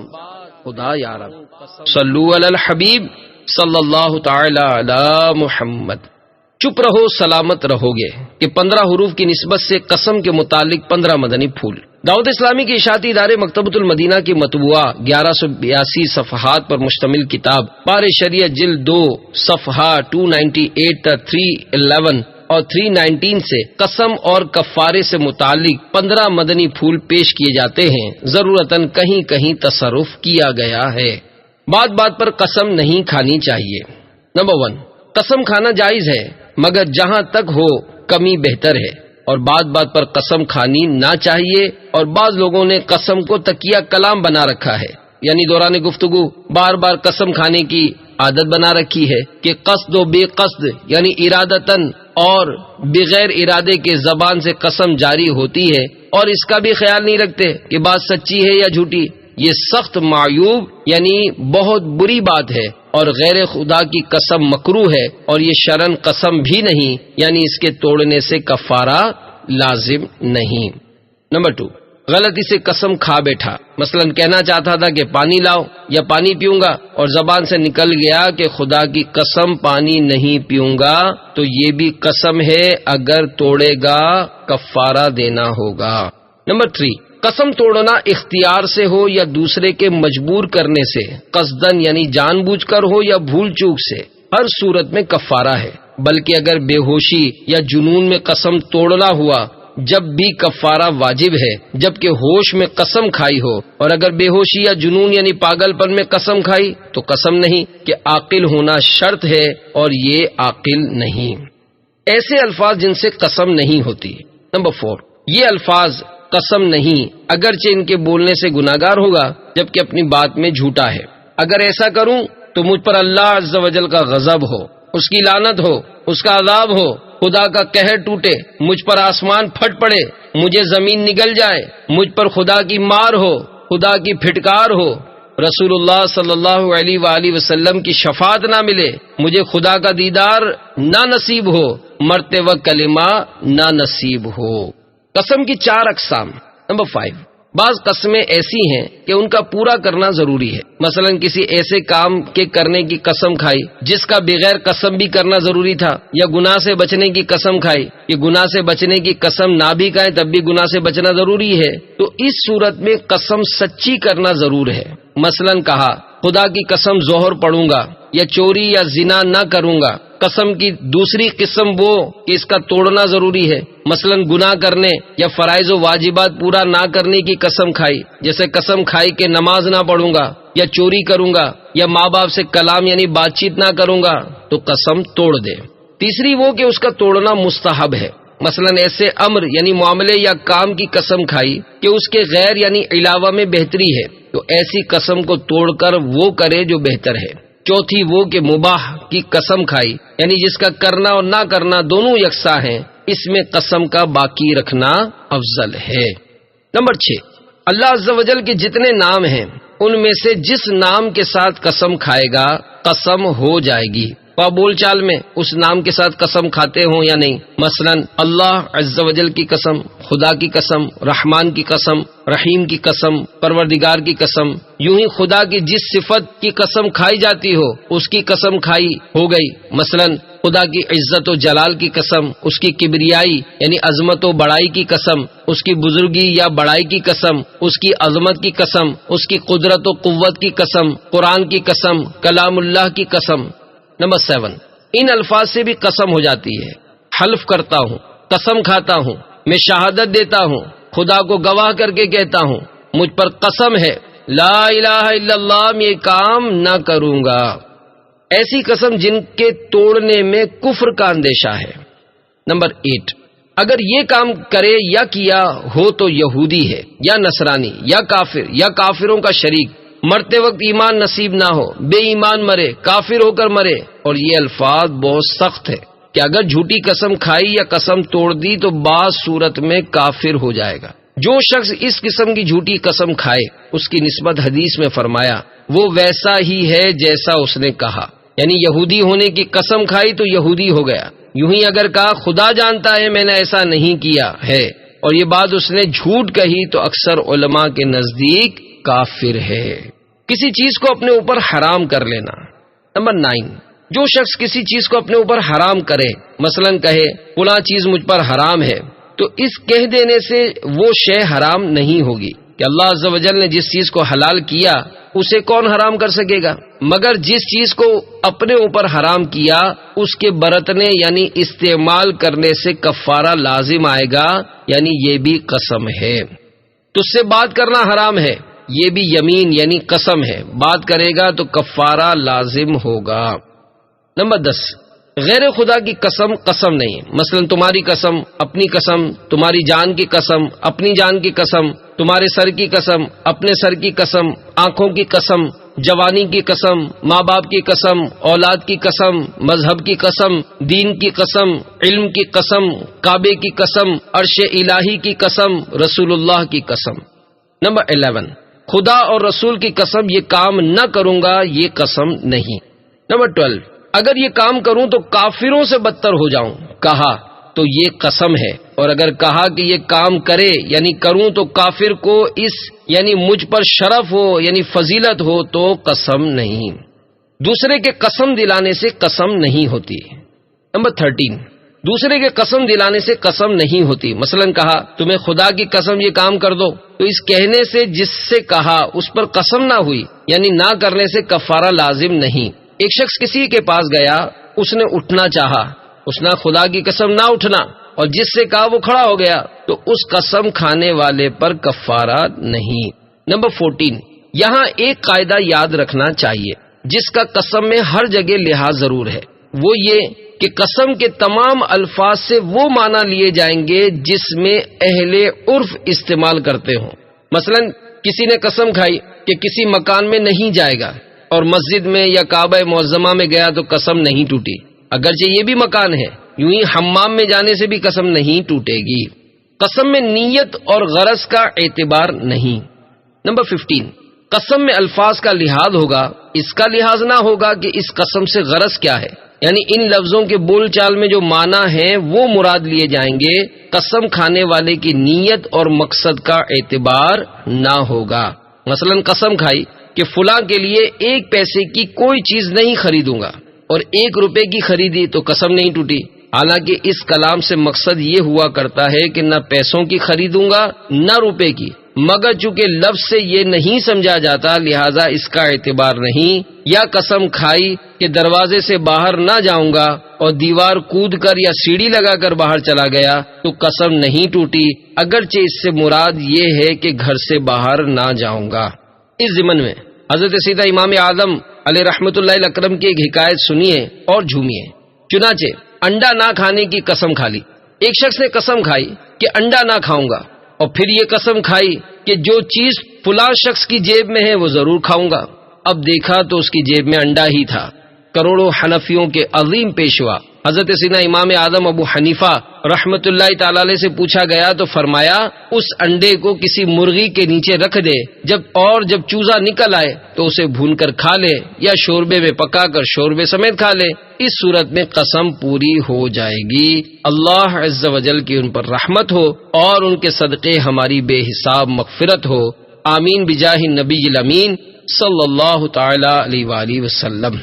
خدا یا رب۔ صلو علی الحبیب صلی اللہ تعالی علی محمد۔ چپ رہو سلامت رہو گے کہ 15 حروف کی نسبت سے قسم کے متعلق 15 مدنی پھول۔ دعوت اسلامی کے اشاعتی ادارے مکتبۃ المدینہ کی مطبوعہ 1182 صفحات پر مشتمل کتاب پار شریعت جلد 2 صفحہ 298 تا 311 اور 319 سے قسم اور کفارے سے متعلق 15 مدنی پھول پیش کیے جاتے ہیں۔ ضرورتاً کہیں کہیں تصرف کیا گیا ہے۔ بات بات پر قسم نہیں کھانی چاہیے۔ نمبر 1، قسم کھانا جائز ہے مگر جہاں تک ہو کمی بہتر ہے، اور بات بات پر قسم کھانی نہ چاہیے۔ اور بعض لوگوں نے قسم کو تکیہ کلام بنا رکھا ہے، یعنی دوران گفتگو بار بار قسم کھانے کی عادت بنا رکھی ہے کہ قصد و بے قصد یعنی ارادتاً اور بغیر ارادے کے زبان سے قسم جاری ہوتی ہے، اور اس کا بھی خیال نہیں رکھتے کہ بات سچی ہے یا جھوٹی۔ یہ سخت معیوب یعنی بہت بری بات ہے، اور غیر خدا کی قسم مکروہ ہے، اور یہ شرعاً قسم بھی نہیں، یعنی اس کے توڑنے سے کفارہ لازم نہیں۔ نمبر 2، غلطی سے قسم کھا بیٹھا، مثلا کہنا چاہتا تھا کہ پانی لاؤ یا پانی پیوں گا، اور زبان سے نکل گیا کہ خدا کی قسم پانی نہیں پیوں گا، تو یہ بھی قسم ہے، اگر توڑے گا کفارہ دینا ہوگا۔ نمبر 3، قسم توڑنا اختیار سے ہو یا دوسرے کے مجبور کرنے سے، قصدن یعنی جان بوجھ کر ہو یا بھول چوک سے، ہر صورت میں کفارہ ہے، بلکہ اگر بے ہوشی یا جنون میں قسم توڑنا ہوا جب بھی کفارہ واجب ہے، جبکہ ہوش میں قسم کھائی ہو، اور اگر بے ہوشی یا جنون یعنی پاگل پن میں قسم کھائی تو قسم نہیں، کہ عاقل ہونا شرط ہے اور یہ عاقل نہیں۔ ایسے الفاظ جن سے قسم نہیں ہوتی۔ نمبر 4، یہ الفاظ قسم نہیں، اگرچہ ان کے بولنے سے گناہگار ہوگا جبکہ اپنی بات میں جھوٹا ہے۔ اگر ایسا کروں تو مجھ پر اللہ عز و جل کا غضب ہو، اس کی لعنت ہو، اس کا عذاب ہو، خدا کا قہر ٹوٹے، مجھ پر آسمان پھٹ پڑے، مجھے زمین نگل جائے، مجھ پر خدا کی مار ہو، خدا کی پھٹکار ہو، رسول اللہ صلی اللہ علیہ وآلہ وسلم کی شفاعت نہ ملے، مجھے خدا کا دیدار نہ نصیب ہو، مرتے وقت کلمہ نہ نصیب ہو۔ قسم کی 4 اقسام۔ نمبر 5، بعض قسمیں ایسی ہیں کہ ان کا پورا کرنا ضروری ہے، مثلا کسی ایسے کام کے کرنے کی قسم کھائی جس کا بغیر قسم بھی کرنا ضروری تھا، یا گناہ سے بچنے کی قسم کھائی کہ گناہ سے بچنے کی قسم نہ بھی کھائیں تب بھی گناہ سے بچنا ضروری ہے، تو اس صورت میں قسم سچی کرنا ضرور ہے۔ مثلا کہا خدا کی قسم ظہر پڑھوں گا، یا چوری یا زنا نہ کروں گا۔ قسم کی دوسری قسم وہ کہ اس کا توڑنا ضروری ہے، مثلا گناہ کرنے یا فرائض و واجبات پورا نہ کرنے کی قسم کھائی، جیسے قسم کھائی کہ نماز نہ پڑھوں گا، یا چوری کروں گا، یا ماں باپ سے کلام یعنی بات چیت نہ کروں گا، تو قسم توڑ دے۔ تیسری وہ کہ اس کا توڑنا مستحب ہے، مثلا ایسے امر یعنی معاملے یا کام کی قسم کھائی کہ اس کے غیر یعنی علاوہ میں بہتری ہے، تو ایسی قسم کو توڑ کر وہ کرے جو بہتر ہے۔ چوتھی وہ کہ مباح کی قسم کھائی، یعنی جس کا کرنا اور نہ کرنا دونوں یکساں ہیں، اس میں قسم کا باقی رکھنا افضل ہے۔ نمبر 6، اللہ عز و جل کے جتنے نام ہیں ان میں سے جس نام کے ساتھ قسم کھائے گا قسم ہو جائے گی، وہ بول چال میں اس نام کے ساتھ قسم کھاتے ہوں یا نہیں، مثلا اللہ عز و جل کی قسم، خدا کی قسم، رحمان کی قسم، رحیم کی قسم، پروردگار کی قسم، یوں ہی خدا کی جس صفت کی قسم کھائی جاتی ہو اس کی قسم کھائی ہو گئی، مثلا خدا کی عزت و جلال کی قسم، اس کی کبریائی یعنی عظمت و بڑائی کی قسم، اس کی بزرگی یا بڑائی کی قسم، اس کی عظمت کی قسم، اس کی قدرت و قوت کی قسم، قرآن کی قسم، کلام اللہ کی قسم۔ نمبر 7، ان الفاظ سے بھی قسم ہو جاتی ہے، حلف کرتا ہوں، قسم کھاتا ہوں، میں شہادت دیتا ہوں، خدا کو گواہ کر کے کہتا ہوں، مجھ پر قسم ہے لا الہ الا اللہ میں یہ کام نہ کروں گا۔ ایسی قسم جن کے توڑنے میں کفر کا اندیشہ ہے۔ نمبر 8، اگر یہ کام کرے یا کیا ہو تو یہودی ہے یا نصرانی یا کافر یا کافروں کا شریک، مرتے وقت ایمان نصیب نہ ہو، بے ایمان مرے، کافر ہو کر مرے۔ اور یہ الفاظ بہت سخت ہے کہ اگر جھوٹی قسم کھائی یا قسم توڑ دی تو بعض صورت میں کافر ہو جائے گا، جو شخص اس قسم کی جھوٹی قسم کھائے اس کی نسبت حدیث میں فرمایا وہ ویسا ہی ہے جیسا اس نے کہا، یعنی یہودی ہونے کی قسم کھائی تو یہودی ہو گیا۔ یوں ہی اگر کہا خدا جانتا ہے میں نے ایسا نہیں کیا ہے اور یہ بات اس نے جھوٹ کہی تو اکثر علماء کے نزدیک کافر ہے۔ کسی چیز کو اپنے اوپر حرام کر لینا۔ نمبر 9، جو شخص کسی چیز کو اپنے اوپر حرام کرے، مثلا کہے فلاں چیز مجھ پر حرام ہے، تو اس کہہ دینے سے وہ شے حرام نہیں ہوگی کہ اللہ عز و جل نے جس چیز کو حلال کیا اسے کون حرام کر سکے گا، مگر جس چیز کو اپنے اوپر حرام کیا اس کے برتنے یعنی استعمال کرنے سے کفارہ لازم آئے گا، یعنی یہ بھی قسم ہے۔ تجھ سے بات کرنا حرام ہے، یہ بھی یمین یعنی قسم ہے، بات کرے گا تو کفارہ لازم ہوگا۔ نمبر 10، غیر خدا کی قسم قسم نہیں، مثلا تمہاری قسم، اپنی قسم، تمہاری جان کی قسم، اپنی جان کی قسم، تمہارے سر کی قسم، اپنے سر کی قسم، آنکھوں کی قسم، جوانی کی قسم، ماں باپ کی قسم، اولاد کی قسم، مذہب کی قسم، دین کی قسم، علم کی قسم، کعبے کی قسم، عرش الہی کی قسم، رسول اللہ کی قسم۔ نمبر 11، خدا اور رسول کی قسم یہ کام نہ کروں گا، یہ قسم نہیں۔ نمبر 12، اگر یہ کام کروں تو کافروں سے بدتر ہو جاؤں، کہا تو یہ قسم ہے، اور اگر کہا کہ یہ کام کرے یعنی کروں تو کافر کو اس یعنی مجھ پر شرف ہو یعنی فضیلت ہو تو قسم نہیں۔ دوسرے کے قسم دلانے سے قسم نہیں ہوتی۔ نمبر 13، دوسرے کے قسم دلانے سے قسم نہیں ہوتی، مثلا کہا تمہیں خدا کی قسم یہ کام کر دو، تو اس کہنے سے جس سے کہا اس پر قسم نہ ہوئی، یعنی نہ کرنے سے کفارہ لازم نہیں۔ ایک شخص کسی کے پاس گیا، اس نے اٹھنا چاہا، اس نے خدا کی قسم نہ اٹھنا، اور جس سے کہا وہ کھڑا ہو گیا، تو اس قسم کھانے والے پر کفارہ نہیں۔ نمبر 14، یہاں ایک قاعدہ یاد رکھنا چاہیے جس کا قسم میں ہر جگہ لحاظ ضرور ہے، وہ یہ کہ قسم کے تمام الفاظ سے وہ معنی لیے جائیں گے جس میں اہل عرف استعمال کرتے ہوں۔ مثلا کسی نے قسم کھائی کہ کسی مکان میں نہیں جائے گا، اور مسجد میں یا کعبہ معظمہ میں گیا تو قسم نہیں ٹوٹی، اگرچہ یہ بھی مکان ہے۔ یوں ہی حمام میں جانے سے بھی قسم نہیں ٹوٹے گی۔ قسم میں نیت اور غرض کا اعتبار نہیں۔ نمبر 15، قسم میں الفاظ کا لحاظ ہوگا، اس کا لحاظ نہ ہوگا کہ اس قسم سے غرض کیا ہے، یعنی ان لفظوں کے بول چال میں جو معنی ہیں وہ مراد لیے جائیں گے، قسم کھانے والے کی نیت اور مقصد کا اعتبار نہ ہوگا۔ مثلا قسم کھائی کہ فلاں کے لیے 1 پیسے کی کوئی چیز نہیں خریدوں گا، اور 1 روپے کی خریدی تو قسم نہیں ٹوٹی، حالانکہ اس کلام سے مقصد یہ ہوا کرتا ہے کہ نہ پیسوں کی خریدوں گا نہ روپے کی، مگر چونکہ لفظ سے یہ نہیں سمجھا جاتا لہذا اس کا اعتبار نہیں۔ یا قسم کھائی کہ دروازے سے باہر نہ جاؤں گا اور دیوار کود کر یا سیڑھی لگا کر باہر چلا گیا تو قسم نہیں ٹوٹی، اگرچہ اس سے مراد یہ ہے کہ گھر سے باہر نہ جاؤں گا۔ اس ضمن میں حضرت سیدنا امام اعظم علیہ رحمۃ اللہ اکرم کی ایک حکایت سنیے اور جھومیے۔ چنانچہ انڈا نہ کھانے کی قسم کھا لی۔ ایک شخص نے قسم کھائی کہ انڈا نہ کھاؤں گا، اور پھر یہ قسم کھائی کہ جو چیز فلاں شخص کی جیب میں ہے وہ ضرور کھاؤں گا۔ اب دیکھا تو اس کی جیب میں انڈا ہی تھا۔ کروڑوں حنفیوں کے عظیم پیشوا حضرت سیدنا امام اعظم ابو حنیفہ رحمت اللہ تعالی علیہ سے پوچھا گیا تو فرمایا اس انڈے کو کسی مرغی کے نیچے رکھ دے، جب چوزا نکل آئے تو اسے بھون کر کھا لے، یا شوربے میں پکا کر شوربے سمیت کھا لے، اس صورت میں قسم پوری ہو جائے گی۔ اللہ عز و جل کی ان پر رحمت ہو اور ان کے صدقے ہماری بے حساب مغفرت ہو، آمین بجاہ النبی الامین صلی اللہ تعالی علیہ وآلہ وسلم۔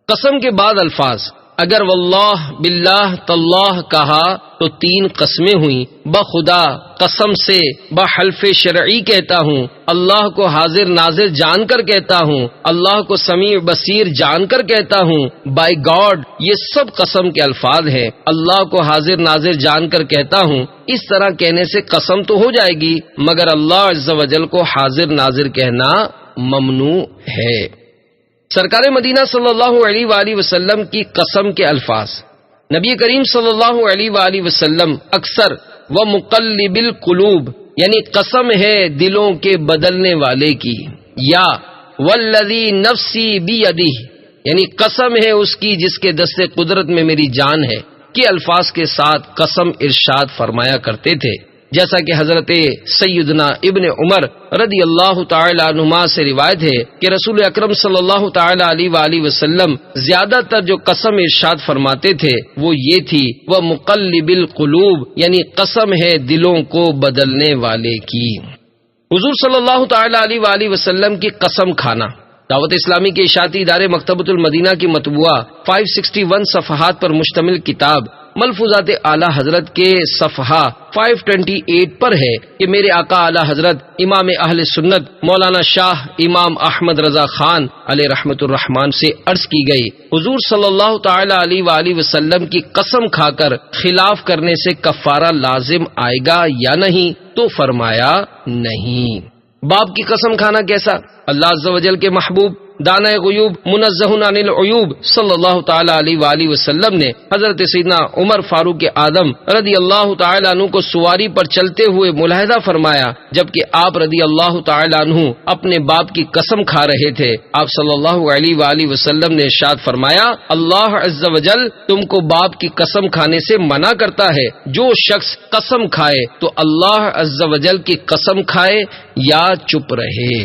قسم کے بعد الفاظ اگر واللہ باللہ تاللہ کہا تو 3 قسمیں ہوئیں۔ بخدا قسم سے، بحلف شرعی کہتا ہوں، اللہ کو حاضر ناظر جان کر کہتا ہوں، اللہ کو سمیع بصیر جان کر کہتا ہوں، بائی گاڈ، یہ سب قسم کے الفاظ ہیں۔ اللہ کو حاضر ناظر جان کر کہتا ہوں، اس طرح کہنے سے قسم تو ہو جائے گی مگر اللہ عز و جل کو حاضر ناظر کہنا ممنوع ہے۔ سرکار مدینہ صلی اللہ علیہ وآلہ وسلم کی قسم کے الفاظ، نبی کریم صلی اللہ علیہ وآلہ وسلم اکثر ومقلب القلوب یعنی قسم ہے دلوں کے بدلنے والے کی، یا والذی نفسی بیدہ یعنی قسم ہے اس کی جس کے دست قدرت میں میری جان ہے، کے الفاظ کے ساتھ قسم ارشاد فرمایا کرتے تھے۔ جیسا کہ حضرت سیدنا ابن عمر رضی اللہ تعالی عنہما سے روایت ہے کہ رسول اکرم صلی اللہ تعالی علیہ وآلہ وسلم زیادہ تر جو قسم ارشاد فرماتے تھے وہ یہ تھی وہ مقلب القلوب، یعنی قسم ہے دلوں کو بدلنے والے کی۔ حضور صلی اللہ تعالی علیہ وآلہ وسلم کی قسم کھانا۔ دعوت اسلامی کے اشاعتی ادارے مکتبۃ المدینہ کی مطبوعہ 561 صفحات پر مشتمل کتاب ملفوظات اعلی حضرت کے صفحہ 528 پر ہے کہ میرے آقا اعلی حضرت امام اہل سنت مولانا شاہ امام احمد رضا خان علیہ رحمت الرحمان سے عرض کی گئی، حضور صلی اللہ تعالی علیہ وآلہ وسلم کی قسم کھا کر خلاف کرنے سے کفارہ لازم آئے گا یا نہیں؟ تو فرمایا نہیں۔ باپ کی قسم کھانا کیسا؟ اللہ عز و جل کے محبوب دانہ غیوب منزہ عن العیوب صلی اللہ تعالی علیہ وآلہ وسلم نے حضرت سیدنا عمر فاروق اعظم رضی اللہ تعالی عنہ کو سواری پر چلتے ہوئے ملاحظہ فرمایا، جبکہ آپ رضی اللہ تعالی عنہ اپنے باپ کی قسم کھا رہے تھے۔ آپ صلی اللہ علیہ وآلہ وسلم نے ارشاد فرمایا، اللہ عز و جل تم کو باپ کی قسم کھانے سے منع کرتا ہے، جو شخص قسم کھائے تو اللہ عز و جل کی قسم کھائے یا چپ رہے۔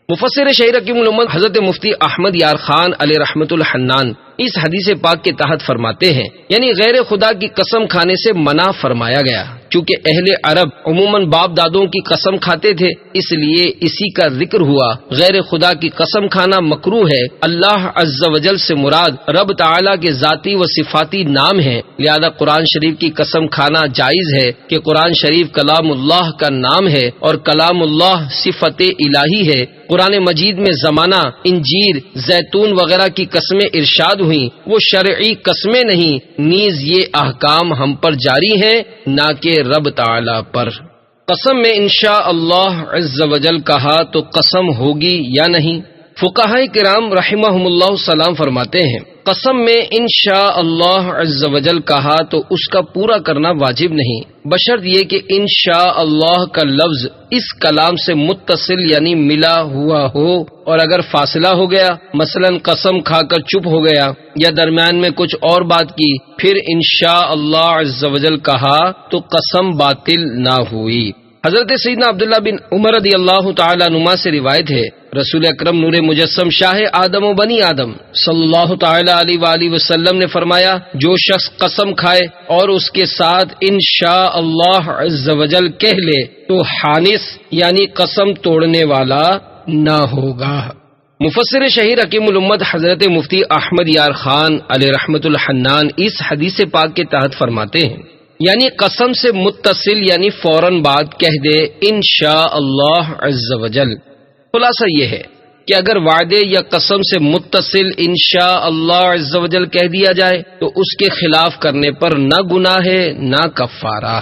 مفسر شہیر حکیم الامت حضرت مفتی احمد یار خان علیہ رحمت الحنان اس حدیث پاک کے تحت فرماتے ہیں، یعنی غیر خدا کی قسم کھانے سے منع فرمایا گیا۔ چونکہ اہل عرب عموماً باپ دادوں کی قسم کھاتے تھے، اس لیے اسی کا ذکر ہوا۔ غیر خدا کی قسم کھانا مکروہ ہے۔ اللہ عز و جل سے مراد رب تعالی کے ذاتی و صفاتی نام ہیں، لہذا قرآن شریف کی قسم کھانا جائز ہے کہ قرآن شریف کلام اللہ کا نام ہے اور کلام اللہ صفت الہی ہے۔ قرآن مجید میں زمانہ، انجیر، زیتون وغیرہ کی قسمیں ارشاد ہوئیں، وہ شرعی قسمیں نہیں، نیز یہ احکام ہم پر جاری ہیں نہ کہ رب تعالی پر۔ قسم میں انشاء اللہ عز و جل کہا تو قسم ہوگی یا نہیں؟ فقہاء کرام رحمہم اللہ سلام فرماتے ہیں، قسم میں انشاء اللہ عز و جل کہا تو اس کا پورا کرنا واجب نہیں، بشرط یہ کہ انشاء اللہ کا لفظ اس کلام سے متصل یعنی ملا ہوا ہو، اور اگر فاصلہ ہو گیا، مثلا قسم کھا کر چپ ہو گیا یا درمیان میں کچھ اور بات کی پھر انشاء اللہ عز و جل کہا تو قسم باطل نہ ہوئی۔ حضرت سیدنا عبداللہ بن عمر رضی اللہ تعالی عنہما سے روایت ہے، رسول اکرم نور مجسم شاہ آدم و بنی آدم صلی اللہ تعالی علیہ وآلہ وسلم نے فرمایا، جو شخص قسم کھائے اور اس کے ساتھ انشاء اللہ عز و جل کہہ لے تو حانث یعنی قسم توڑنے والا نہ ہوگا۔ مفسر شہیر حکیم الامت حضرت مفتی احمد یار خان علیہ رحمت الحنان اس حدیث پاک کے تحت فرماتے ہیں، یعنی قسم سے متصل یعنی فوراً بعد کہہ دے انشاء اللہ عز و جل۔ خلاصہ یہ ہے کہ اگر وعدے یا قسم سے متصل انشاء اللہ عز و جل کہہ دیا جائے تو اس کے خلاف کرنے پر نہ گناہ ہے نہ کفارہ۔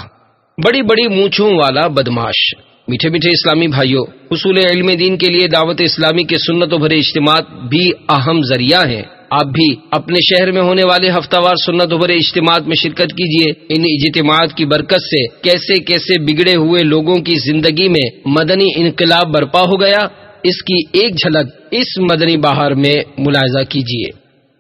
بڑی بڑی مونچھوں والا بدماش۔ میٹھے میٹھے اسلامی بھائیوں، حصول علم دین کے لیے دعوت اسلامی کے سنت و بھرے اجتماعات بھی اہم ذریعہ ہیں۔ آپ بھی اپنے شہر میں ہونے والے ہفتہ وار سنت و بھرے اجتماعات میں شرکت کیجیے۔ ان اجتماعات کی برکت سے کیسے کیسے بگڑے ہوئے لوگوں کی زندگی میں مدنی انقلاب برپا ہو گیا، اس کی ایک جھلک اس مدنی بہار میں ملاحظہ کیجیے۔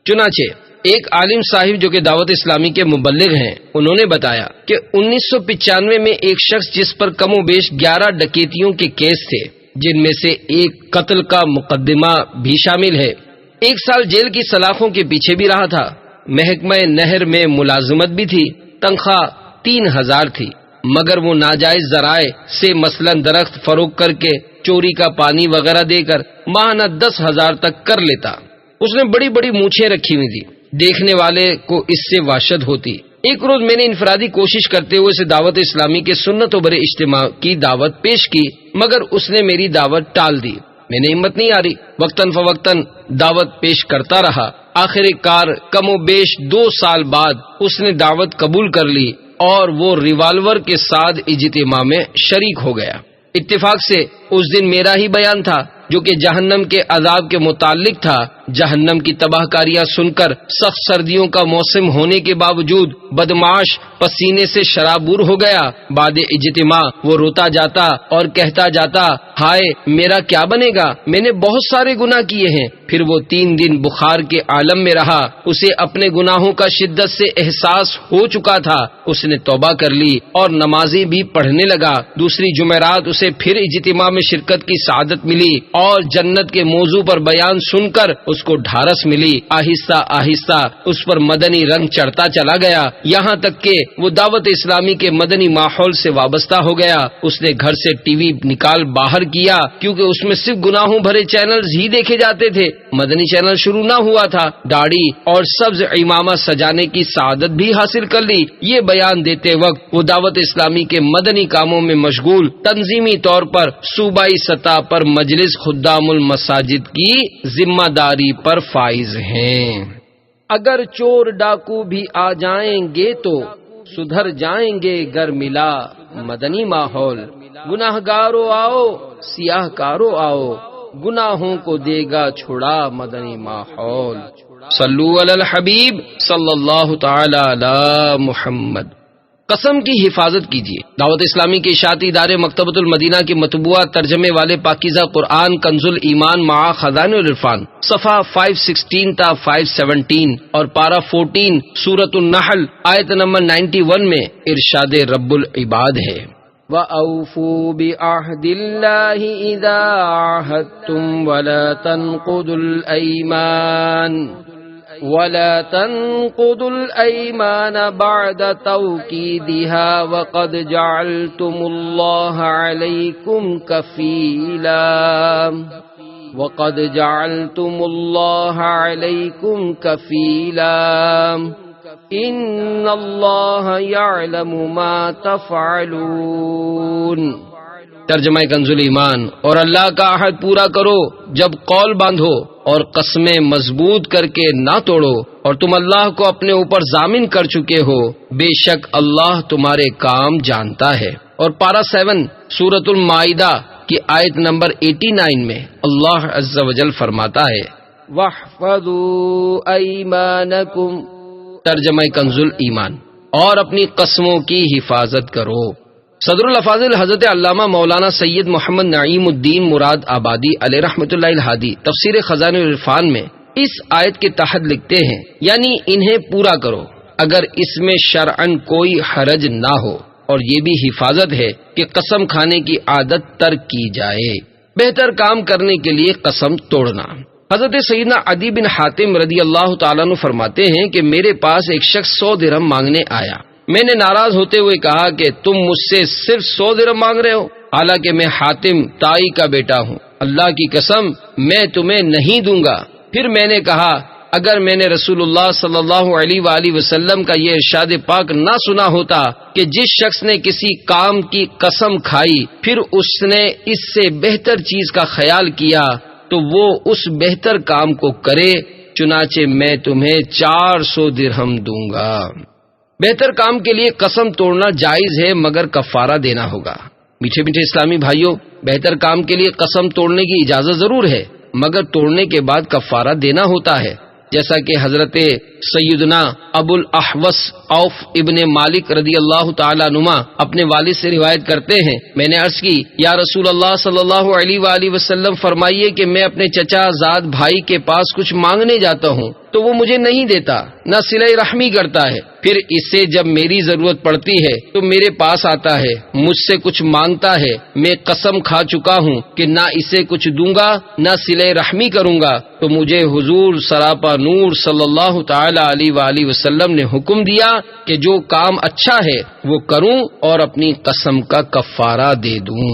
چنانچہ ایک عالم صاحب جو کہ دعوت اسلامی کے مبلغ ہیں، انہوں نے بتایا کہ 1995 میں ایک شخص جس پر کم و بیش 11 ڈکیتیوں کے کیس تھے، جن میں سے ایک قتل کا مقدمہ بھی شامل ہے، 1 سال جیل کی سلاخوں کے پیچھے بھی رہا تھا، محکمہ نہر میں ملازمت بھی تھی، تنخواہ 3000 تھی، مگر وہ ناجائز ذرائع سے مثلا درخت فروخت کر کے، چوری کا پانی وغیرہ دے کر ماہانہ 10,000 تک کر لیتا۔ اس نے بڑی بڑی مونچھیں رکھی ہوئی تھی، دیکھنے والے کو اس سے وحشت ہوتی۔ ایک روز میں نے انفرادی کوشش کرتے ہوئے اسے دعوت اسلامی کے سنت و برے اجتماع کی دعوت پیش کی، مگر اس نے میری دعوت ٹال دی۔ میں نے ہمت نہیں ہاری، وقتاً فوقتاً دعوت پیش کرتا رہا۔ آخر کار کم و بیش 2 سال بعد اس نے دعوت قبول کر لی اور وہ ریوالور کے ساتھ اجتماع میں شریک ہو گیا۔ اتفاق سے اس دن میرا ہی بیان تھا جو کہ جہنم کے عذاب کے متعلق تھا، جہنم کی تباہ کاریاں سن کر سخت سردیوں کا موسم ہونے کے باوجود بدمعاش پسینے سے شرابور ہو گیا۔ بعد اجتماع وہ روتا جاتا اور کہتا جاتا، ہائے میرا کیا بنے گا، میں نے بہت سارے گناہ کیے ہیں۔ پھر وہ 3 دن بخار کے عالم میں رہا۔ اسے اپنے گناہوں کا شدت سے احساس ہو چکا تھا۔ اس نے توبہ کر لی اور نمازیں بھی پڑھنے لگا۔ دوسری جمعرات اسے پھر اجتماع میں شرکت کی سعادت ملی اور جنت کے موضوع پر بیان سن کر اس کو ڈھارس ملی۔ آہستہ آہستہ اس پر مدنی رنگ چڑھتا چلا گیا، یہاں تک کہ وہ دعوت اسلامی کے مدنی ماحول سے وابستہ ہو گیا۔ اس نے گھر سے ٹی وی نکال باہر کیا کیونکہ اس میں صرف گناہوں بھرے چینلز ہی دیکھے جاتے تھے۔ مدنی چینل شروع نہ ہوا تھا۔ داڑھی اور سبز عمامہ سجانے کی سعادت بھی حاصل کر لی۔ یہ بیان دیتے وقت وہ دعوت اسلامی کے مدنی کاموں میں مشغول، تنظیمی طور پر صوبائی سطح پر مجلس خدام المساجد کی ذمہ داری پر فائز ہیں۔ اگر چور ڈاکو بھی آ جائیں گے تو سدھر جائیں گے گر ملا مدنی ماحول۔ گناہگارو آؤ، سیاہ کارو آؤ، گناہوں کو دے گا چھڑا مدنی ماحول۔ صلو علی الحبیب صلی اللہ تعالی علی محمد۔ قسم کی حفاظت کیجیے۔ دعوت اسلامی کے اشاعتی ادارے مکتبۃ المدینہ کے مطبوعہ ترجمے والے پاکیزہ قرآن کنز الایمان مع خزائن العرفان صفحہ 516 تا 517 اور پارہ 14 سورۃ النحل آیت نمبر 91 میں ارشاد رب العباد ہے، وَأَوْفُوا بِعَهْدِ اللَّهِ إِذَا عَاهَدتُّمْ وَلَا تَنقُضُوا الْأَيْمَانَ بَعْدَ تَوْكِيدِهَا وَقَدْ جَعَلْتُمُ اللَّهَ عَلَيْكُمْ كَفِيلًا ان اللہ یعلم ما تفعلون۔ ترجمہ کنز الایمان، اور اللہ کا عہد پورا کرو جب قول باندھو اور قسمیں مضبوط کر کے نہ توڑو، اور تم اللہ کو اپنے اوپر ضامن کر چکے ہو، بے شک اللہ تمہارے کام جانتا ہے۔ اور پارہ 7 سورۃ المائدہ کی آیت نمبر 89 میں اللہ عز و جل فرماتا ہے، وَاحْفَظُوا أَيْمَانَكُمْ، ترجمہ کنز الایمان، اور اپنی قسموں کی حفاظت کرو۔ صدر الافاضل حضرت علامہ مولانا سید محمد نعیم الدین مراد آبادی علیہ رحمۃ اللہ الہادی تفسیر خزائن العرفان میں اس آیت کے تحت لکھتے ہیں، یعنی انہیں پورا کرو اگر اس میں شرعن کوئی حرج نہ ہو، اور یہ بھی حفاظت ہے کہ قسم کھانے کی عادت ترک کی جائے۔ بہتر کام کرنے کے لیے قسم توڑنا۔ حضرت سیدنا عدی بن حاتم رضی اللہ تعالیٰ عنہ فرماتے ہیں کہ میرے پاس ایک شخص 100 درہم مانگنے آیا۔ میں نے ناراض ہوتے ہوئے کہا کہ تم مجھ سے صرف 100 درہم مانگ رہے ہو، حالانکہ میں حاتم تائی کا بیٹا ہوں، اللہ کی قسم میں تمہیں نہیں دوں گا۔ پھر میں نے کہا، اگر میں نے رسول اللہ صلی اللہ علیہ وآلہ وسلم کا یہ ارشاد پاک نہ سنا ہوتا کہ جس شخص نے کسی کام کی قسم کھائی پھر اس نے اس سے بہتر چیز کا خیال کیا تو وہ اس بہتر کام کو کرے، چنانچہ میں تمہیں 400 درہم دوں گا۔ بہتر کام کے لیے قسم توڑنا جائز ہے مگر کفارہ دینا ہوگا۔ میٹھے میٹھے اسلامی بھائیوں، بہتر کام کے لیے قسم توڑنے کی اجازت ضرور ہے مگر توڑنے کے بعد کفارہ دینا ہوتا ہے، جیسا کہ حضرت سیدنا ابو الاحوص عوف ابن مالک رضی اللہ تعالیٰ عنہ اپنے والد سے روایت کرتے ہیں، میں نے عرض کی، یا رسول اللہ صلی اللہ علیہ وآلہ وسلم فرمائیے کہ میں اپنے چچا زاد بھائی کے پاس کچھ مانگنے جاتا ہوں تو وہ مجھے نہیں دیتا، نہ صلہ رحمی کرتا ہے، پھر اس سے جب میری ضرورت پڑتی ہے تو میرے پاس آتا ہے، مجھ سے کچھ مانگتا ہے، میں قسم کھا چکا ہوں کہ نہ اسے کچھ دوں گا نہ صلہ رحمی کروں گا، تو مجھے حضور سراپا نور صلی اللہ تعالی علیہ وآلہ وسلم نے حکم دیا کہ جو کام اچھا ہے وہ کروں اور اپنی قسم کا کفارہ دے دوں۔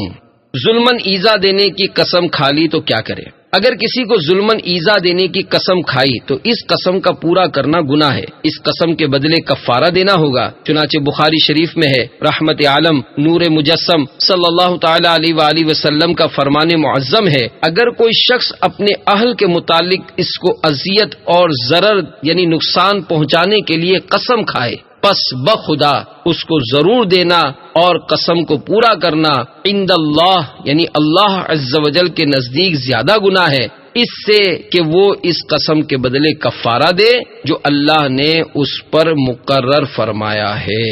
ظلمن ایذا دینے کی قسم کھا لی تو کیا کرے؟ اگر کسی کو ظلمن ایذا دینے کی قسم کھائی تو اس قسم کا پورا کرنا گناہ ہے، اس قسم کے بدلے کفارہ دینا ہوگا، چنانچہ بخاری شریف میں ہے، رحمت عالم نور مجسم صلی اللہ تعالی علیہ وآلہ وسلم کا فرمان معظم ہے، اگر کوئی شخص اپنے اہل کے متعلق اس کو اذیت اور ضرر یعنی نقصان پہنچانے کے لیے قسم کھائے پس بخدا اس کو ضرور دینا اور قسم کو پورا کرنا عند اللہ یعنی اللہ عز و جل کے نزدیک زیادہ گناہ ہے، اس سے کہ وہ اس قسم کے بدلے کفارہ دے جو اللہ نے اس پر مقرر فرمایا ہے۔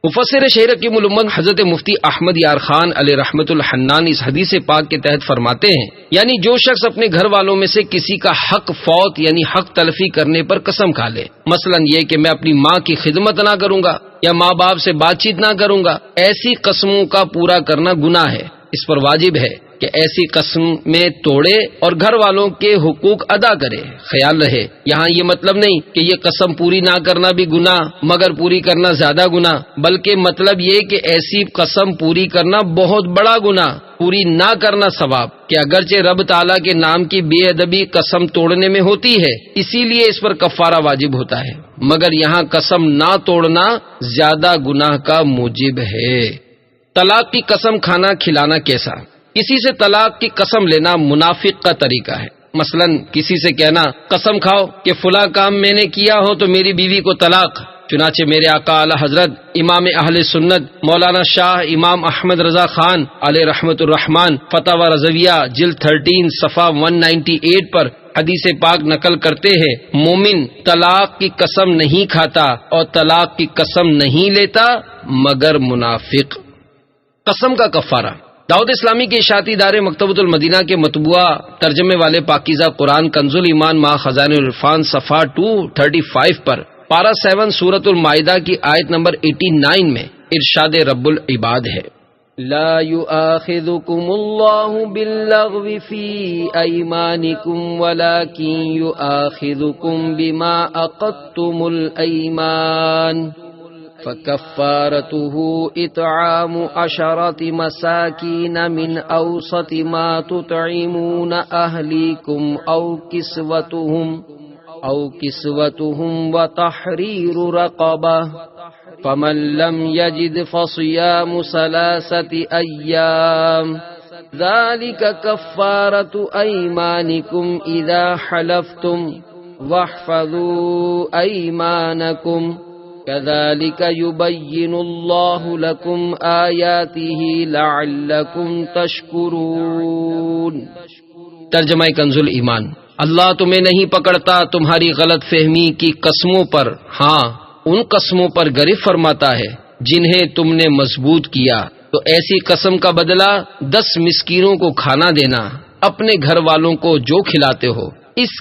مفسر شہر حکیم الامت حضرت مفتی احمد یار خان علیہ رحمت الحنان اس حدیث پاک کے تحت فرماتے ہیں، یعنی جو شخص اپنے گھر والوں میں سے کسی کا حق فوت یعنی حق تلفی کرنے پر قسم کھا لے، مثلا یہ کہ میں اپنی ماں کی خدمت نہ کروں گا یا ماں باپ سے بات چیت نہ کروں گا، ایسی قسموں کا پورا کرنا گناہ ہے۔ اس پر واجب ہے کہ ایسی قسم میں توڑے اور گھر والوں کے حقوق ادا کرے۔ خیال رہے یہاں یہ مطلب نہیں کہ یہ قسم پوری نہ کرنا بھی گناہ مگر پوری کرنا زیادہ گناہ، بلکہ مطلب یہ کہ ایسی قسم پوری کرنا بہت بڑا گناہ، پوری نہ کرنا ثواب، کہ اگرچہ رب تعالیٰ کے نام کی بے ادبی قسم توڑنے میں ہوتی ہے اسی لیے اس پر کفارہ واجب ہوتا ہے، مگر یہاں قسم نہ توڑنا زیادہ گناہ کا موجب ہے۔ طلاق کی قسم کھانا کھلانا کیسا؟ کسی سے طلاق کی قسم لینا منافق کا طریقہ ہے۔ مثلا کسی سے کہنا قسم کھاؤ کہ فلاں کام میں نے کیا ہو تو میری بیوی کو طلاق۔ چنانچہ میرے آقا اعلی حضرت امام اہل سنت مولانا شاہ امام احمد رضا خان علیہ رحمت الرحمان فتاوی رضویہ جلد 13 صفحہ 198 پر حدیث پاک نقل کرتے ہیں، مومن طلاق کی قسم نہیں کھاتا اور طلاق کی قسم نہیں لیتا مگر منافق۔ قسم کا کفارہ۔ دعوت اسلامی کے اشاعتی ادارے مکتبۃ المدینہ کے مطبوعہ ترجمے والے پاکیزہ قرآن کنز الایمان مع خزائن العرفان صفحہ 235 پر پارہ 7 سورۃ المائدہ کی آیت نمبر 89 میں ارشاد رب العباد ہے، لا يؤاخذكم الله باللغو في أيمانكم ولكن يؤاخذكم بما عقدتم الأيمان فكفارته إطعام 10 مساكين من أوسط ما تطعمون أهليكم أو كسوتهم وتحرير رقبة فمن لم يجد فصيام 3 أيام ذلك كفارة أيمانكم إذا حلفتم واحفظوا أيمانكم كذلك يبين الله لكم آياته لعلكم تشكرون۔ ترجمہ کنز الایمان۔ اللہ تمہیں نہیں پکڑتا تمہاری غلط فہمی کی قسموں پر، ہاں ان قسموں پر گرفت فرماتا ہے جنہیں تم نے مضبوط کیا، تو ایسی قسم کا بدلہ 10 مسکینوں کو کھانا دینا، اپنے گھر والوں کو جو کھلاتے ہو اس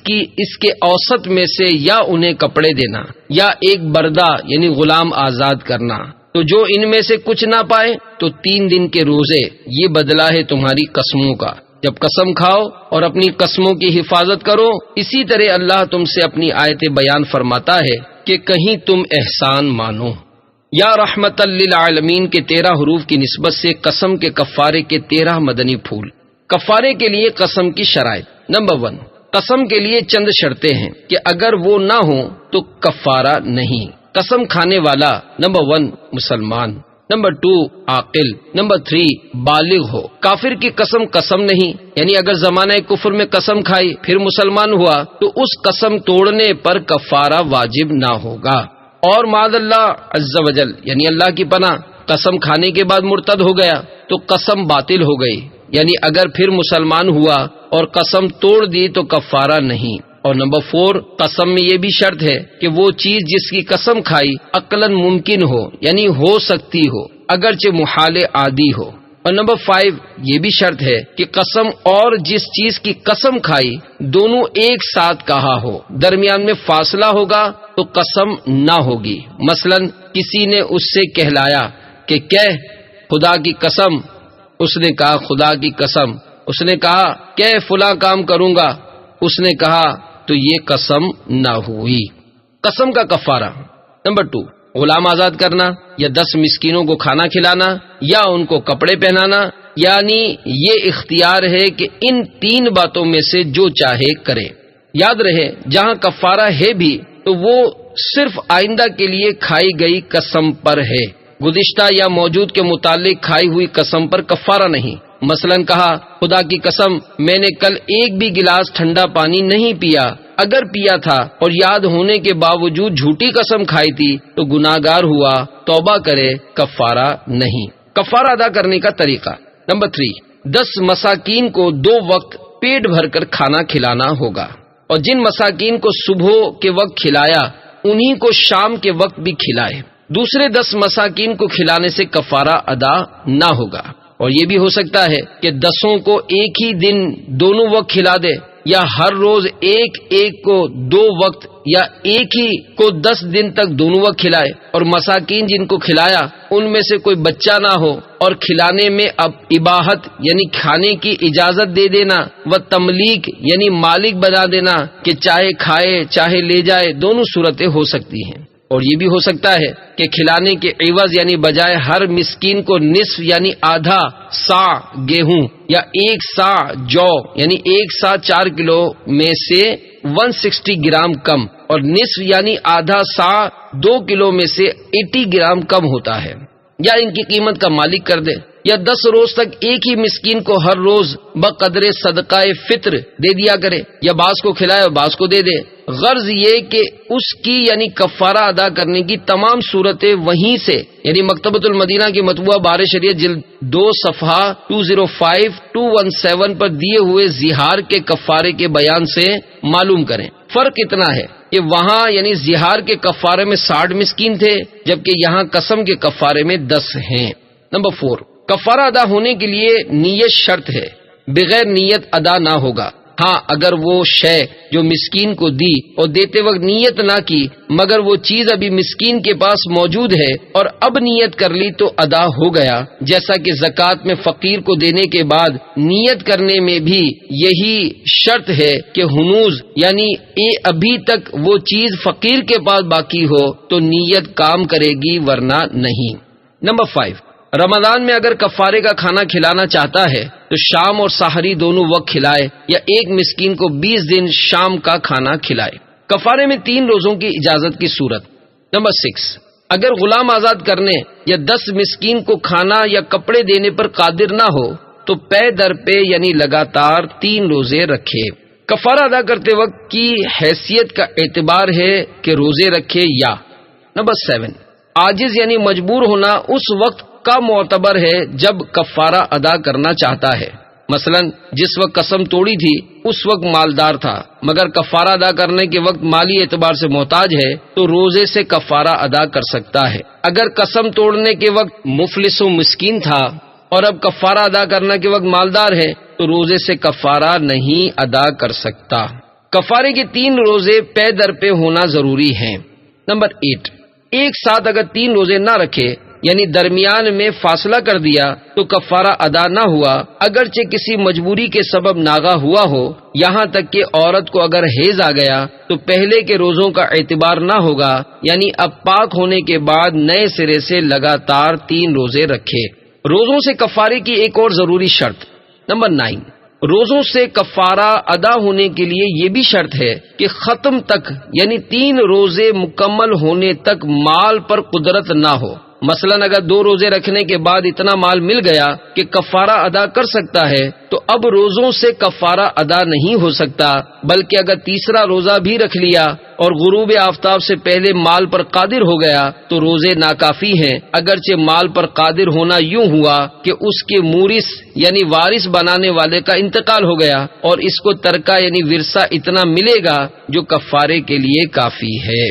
کے اوسط میں سے، یا انہیں کپڑے دینا یا ایک بردہ یعنی غلام آزاد کرنا، تو جو ان میں سے کچھ نہ پائے تو 3 دن کے روزے، یہ بدلہ ہے تمہاری قسموں کا۔ جب قسم کھاؤ اور اپنی قسموں کی حفاظت کرو، اسی طرح اللہ تم سے اپنی آیتیں بیان فرماتا ہے کہ کہیں تم احسان مانو۔ یا رحمت للعالمین کے 13 حروف کی نسبت سے قسم کے کفارے کے 13 مدنی پھول۔ کفارے کے لیے قسم کی شرائط۔ نمبر 1، قسم کے لیے چند شرطیں ہیں کہ اگر وہ نہ ہوں تو کفارہ نہیں۔ قسم کھانے والا نمبر 1 مسلمان، نمبر 2 عاقل، نمبر 3 بالغ ہو۔ کافر کی قسم نہیں، یعنی اگر زمانہ کفر میں قسم کھائی پھر مسلمان ہوا تو اس قسم توڑنے پر کفارہ واجب نہ ہوگا۔ اور معاذ اللہ عز وجل یعنی اللہ کی پناہ، قسم کھانے کے بعد مرتد ہو گیا تو قسم باطل ہو گئی، یعنی اگر پھر مسلمان ہوا اور قسم توڑ دی تو کفارہ نہیں۔ اور نمبر 4، قسم میں یہ بھی شرط ہے کہ وہ چیز جس کی قسم کھائی عقلاً ممکن ہو، یعنی ہو سکتی ہو اگرچہ محال عادی ہو۔ اور نمبر 5، یہ بھی شرط ہے کہ قسم اور جس چیز کی قسم کھائی دونوں ایک ساتھ کہا ہو، درمیان میں فاصلہ ہوگا تو قسم نہ ہوگی۔ مثلا کسی نے اس سے کہلایا کہ کہہ خدا کی قسم، اس نے کہا خدا کی قسم، اس نے کہا کہ فلاں کام کروں گا، اس نے کہا، تو یہ قسم نہ ہوئی۔ قسم کا کفارہ۔ نمبر 2، غلام آزاد کرنا یا 10 مسکینوں کو کھانا کھلانا یا ان کو کپڑے پہنانا، یعنی یہ اختیار ہے کہ ان 3 باتوں میں سے جو چاہے کرے۔ یاد رہے جہاں کفارہ ہے بھی تو وہ صرف آئندہ کے لیے کھائی گئی قسم پر ہے، گزشتہ یا موجود کے متعلق کھائی ہوئی قسم پر کفارہ نہیں۔ مثلا کہا خدا کی قسم میں نے کل ایک بھی گلاس ٹھنڈا پانی نہیں پیا، اگر پیا تھا اور یاد ہونے کے باوجود جھوٹی قسم کھائی تھی تو گناہگار ہوا، توبہ کرے، کفارہ نہیں۔ کفارہ ادا کرنے کا طریقہ۔ نمبر 3، 10 مساکین کو 2 وقت پیٹ بھر کر کھانا کھلانا ہوگا، اور جن مساکین کو صبح کے وقت کھلایا انہی کو شام کے وقت بھی کھلائے۔ دوسرے 10 مساکین کو کھلانے سے کفارہ ادا نہ ہوگا۔ اور یہ بھی ہو سکتا ہے کہ 10 کو ایک ہی دن دونوں وقت کھلا دے، یا ہر روز ایک کو 2 وقت، یا ایک ہی کو 10 دن تک دونوں وقت کھلائے، اور مساکین جن کو کھلایا ان میں سے کوئی بچہ نہ ہو، اور کھلانے میں اب اباحت یعنی کھانے کی اجازت دے دینا، و تملیک یعنی مالک بنا دینا کہ چاہے کھائے چاہے لے جائے، دونوں صورتیں ہو سکتی ہیں۔ اور یہ بھی ہو سکتا ہے کہ کھلانے کے عوض یعنی بجائے ہر مسکین کو نصف یعنی آدھا سا گیہوں، یا 1 سا جو یعنی 1 سا 4 کلو میں سے 160 گرام کم، اور نصف یعنی آدھا سا 2 کلو میں سے 80 گرام کم ہوتا ہے، یا ان کی قیمت کا مالک کر دے، یا 10 روز تک ایک ہی مسکین کو ہر روز بقدر صدقہ فطر دے دیا کرے، یا بعض کو کھلائے اور بعض کو دے دے۔ غرض یہ کہ اس کی یعنی کفارہ ادا کرنے کی تمام صورتیں وہیں سے یعنی مکتبۃ المدینہ کی مطبوعہ بار شریعت جلد 2 صفحہ 205-217 پر دیے ہوئے زہار کے کفارے کے بیان سے معلوم کریں۔ فرق اتنا ہے کہ وہاں یعنی زہار کے کفارے میں 60 مسکین تھے، جبکہ یہاں قسم کے کفارے میں 10 ہیں۔ نمبر 4، کفارہ ادا ہونے کے لیے نیت شرط ہے، بغیر نیت ادا نہ ہوگا۔ ہاں اگر وہ شے جو مسکین کو دی اور دیتے وقت نیت نہ کی، مگر وہ چیز ابھی مسکین کے پاس موجود ہے اور اب نیت کر لی تو ادا ہو گیا، جیسا کہ زکوٰۃ میں فقیر کو دینے کے بعد نیت کرنے میں بھی یہی شرط ہے کہ ہنوز یعنی ابھی تک وہ چیز فقیر کے پاس باقی ہو تو نیت کام کرے گی، ورنہ نہیں۔ نمبر 5، رمضان میں اگر کفارے کا کھانا کھلانا چاہتا ہے تو شام اور سحری دونوں وقت کھلائے، یا ایک مسکین کو 20 دن شام کا کھانا کھلائے۔ کفارے میں 3 روزوں کی اجازت کی صورت۔ نمبر 6، اگر غلام آزاد کرنے یا 10 مسکین کو کھانا یا کپڑے دینے پر قادر نہ ہو تو پے در پے یعنی لگاتار 3 روزے رکھے۔ کفارہ ادا کرتے وقت کی حیثیت کا اعتبار ہے کہ روزے رکھے یا۔ نمبر 7، عاجز یعنی مجبور ہونا اس وقت کا معتبر ہے جب کفارہ ادا کرنا چاہتا ہے۔ مثلا جس وقت قسم توڑی تھی اس وقت مالدار تھا، مگر کفارہ ادا کرنے کے وقت مالی اعتبار سے محتاج ہے تو روزے سے کفارہ ادا کر سکتا ہے۔ اگر قسم توڑنے کے وقت مفلس و مسکین تھا اور اب کفارہ ادا کرنے کے وقت مالدار ہے تو روزے سے کفارہ نہیں ادا کر سکتا۔ کفارے کے 3 روزے پے در پے ہونا ضروری ہیں۔ نمبر 8، ایک ساتھ اگر 3 روزے نہ رکھے یعنی درمیان میں فاصلہ کر دیا تو کفارہ ادا نہ ہوا، اگرچہ کسی مجبوری کے سبب ناغہ ہوا ہو۔ یہاں تک کہ عورت کو اگر حیض آ گیا تو پہلے کے روزوں کا اعتبار نہ ہوگا، یعنی اب پاک ہونے کے بعد نئے سرے سے لگاتار 3 روزے رکھے۔ روزوں سے کفارے کی ایک اور ضروری شرط۔ نمبر 9، روزوں سے کفارہ ادا ہونے کے لیے یہ بھی شرط ہے کہ ختم تک یعنی 3 روزے مکمل ہونے تک مال پر قدرت نہ ہو۔ مثلا اگر 2 روزے رکھنے کے بعد اتنا مال مل گیا کہ کفارہ ادا کر سکتا ہے تو اب روزوں سے کفارہ ادا نہیں ہو سکتا، بلکہ اگر تیسرا روزہ بھی رکھ لیا اور غروب آفتاب سے پہلے مال پر قادر ہو گیا تو روزے ناکافی ہیں، اگرچہ مال پر قادر ہونا یوں ہوا کہ اس کے مورث یعنی وارث بنانے والے کا انتقال ہو گیا اور اس کو ترکہ یعنی ورثہ اتنا ملے گا جو کفارے کے لیے کافی ہے۔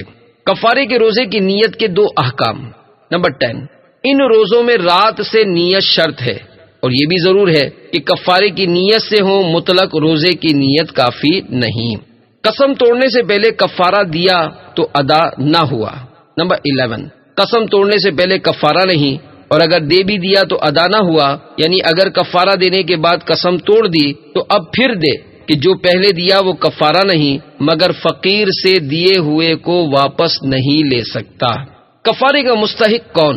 کفارے کے روزے کی نیت کے 2 احکام۔ نمبر 10، ان روزوں میں رات سے نیت شرط ہے، اور یہ بھی ضرور ہے کہ کفارے کی نیت سے ہو، مطلق روزے کی نیت کافی نہیں۔ قسم توڑنے سے پہلے کفارہ دیا تو ادا نہ ہوا۔ نمبر 11، قسم توڑنے سے پہلے کفارہ نہیں، اور اگر دے بھی دیا تو ادا نہ ہوا، یعنی اگر کفارہ دینے کے بعد قسم توڑ دی تو اب پھر دے کہ جو پہلے دیا وہ کفارہ نہیں، مگر فقیر سے دیے ہوئے کو واپس نہیں لے سکتا۔ کفارے کا مستحق کون؟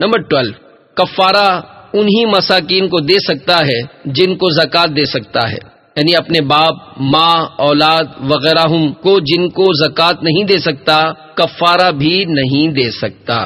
نمبر 12، کفارہ انہی مساکین کو دے سکتا ہے جن کو زکوٰۃ دے سکتا ہے، یعنی اپنے باپ، ماں، اولاد وغیرہ کو جن کو زکوٰۃ نہیں دے سکتا، کفارہ بھی نہیں دے سکتا۔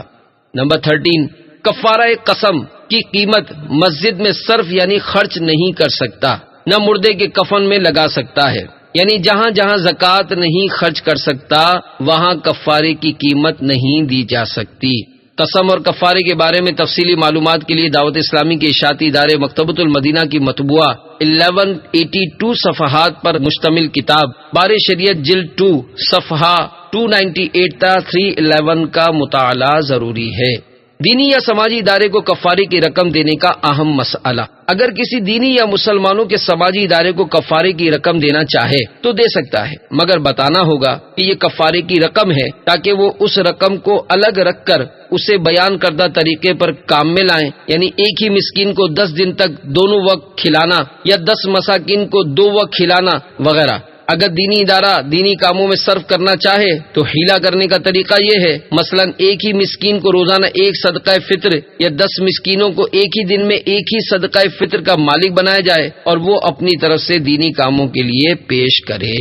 نمبر 13، کفارہ قسم کی قیمت مسجد میں صرف یعنی خرچ نہیں کر سکتا، نہ مردے کے کفن میں لگا سکتا ہے، یعنی جہاں جہاں زکوٰۃ نہیں خرچ کر سکتا وہاں کفارے کی قیمت نہیں دی جا سکتی۔ قسم اور کفارے کے بارے میں تفصیلی معلومات کے لیے دعوت اسلامی کے اشاعتی ادارے مکتبۃ المدینہ کی مطبوعہ 1182 صفحات پر مشتمل کتاب بار شریعت جلد 2 صفحہ 298 تا 311 کا مطالعہ ضروری ہے۔ دینی یا سماجی ادارے کو کفارے کی رقم دینے کا اہم مسئلہ۔ اگر کسی دینی یا مسلمانوں کے سماجی ادارے کو کفارے کی رقم دینا چاہے تو دے سکتا ہے، مگر بتانا ہوگا کہ یہ کفارے کی رقم ہے تاکہ وہ اس رقم کو الگ رکھ کر اسے بیان کردہ طریقے پر کام میں لائیں، یعنی ایک ہی مسکین کو 10 دن تک دونوں وقت کھلانا یا 10 مساکین کو 2 وقت کھلانا وغیرہ۔ اگر دینی ادارہ دینی کاموں میں صرف کرنا چاہے تو حیلہ کرنے کا طریقہ یہ ہے، مثلا ایک ہی مسکین کو روزانہ ایک صدقہ فطر یا 10 مسکینوں کو ایک ہی دن میں ایک ہی صدقہ فطر کا مالک بنایا جائے اور وہ اپنی طرف سے دینی کاموں کے لیے پیش کرے۔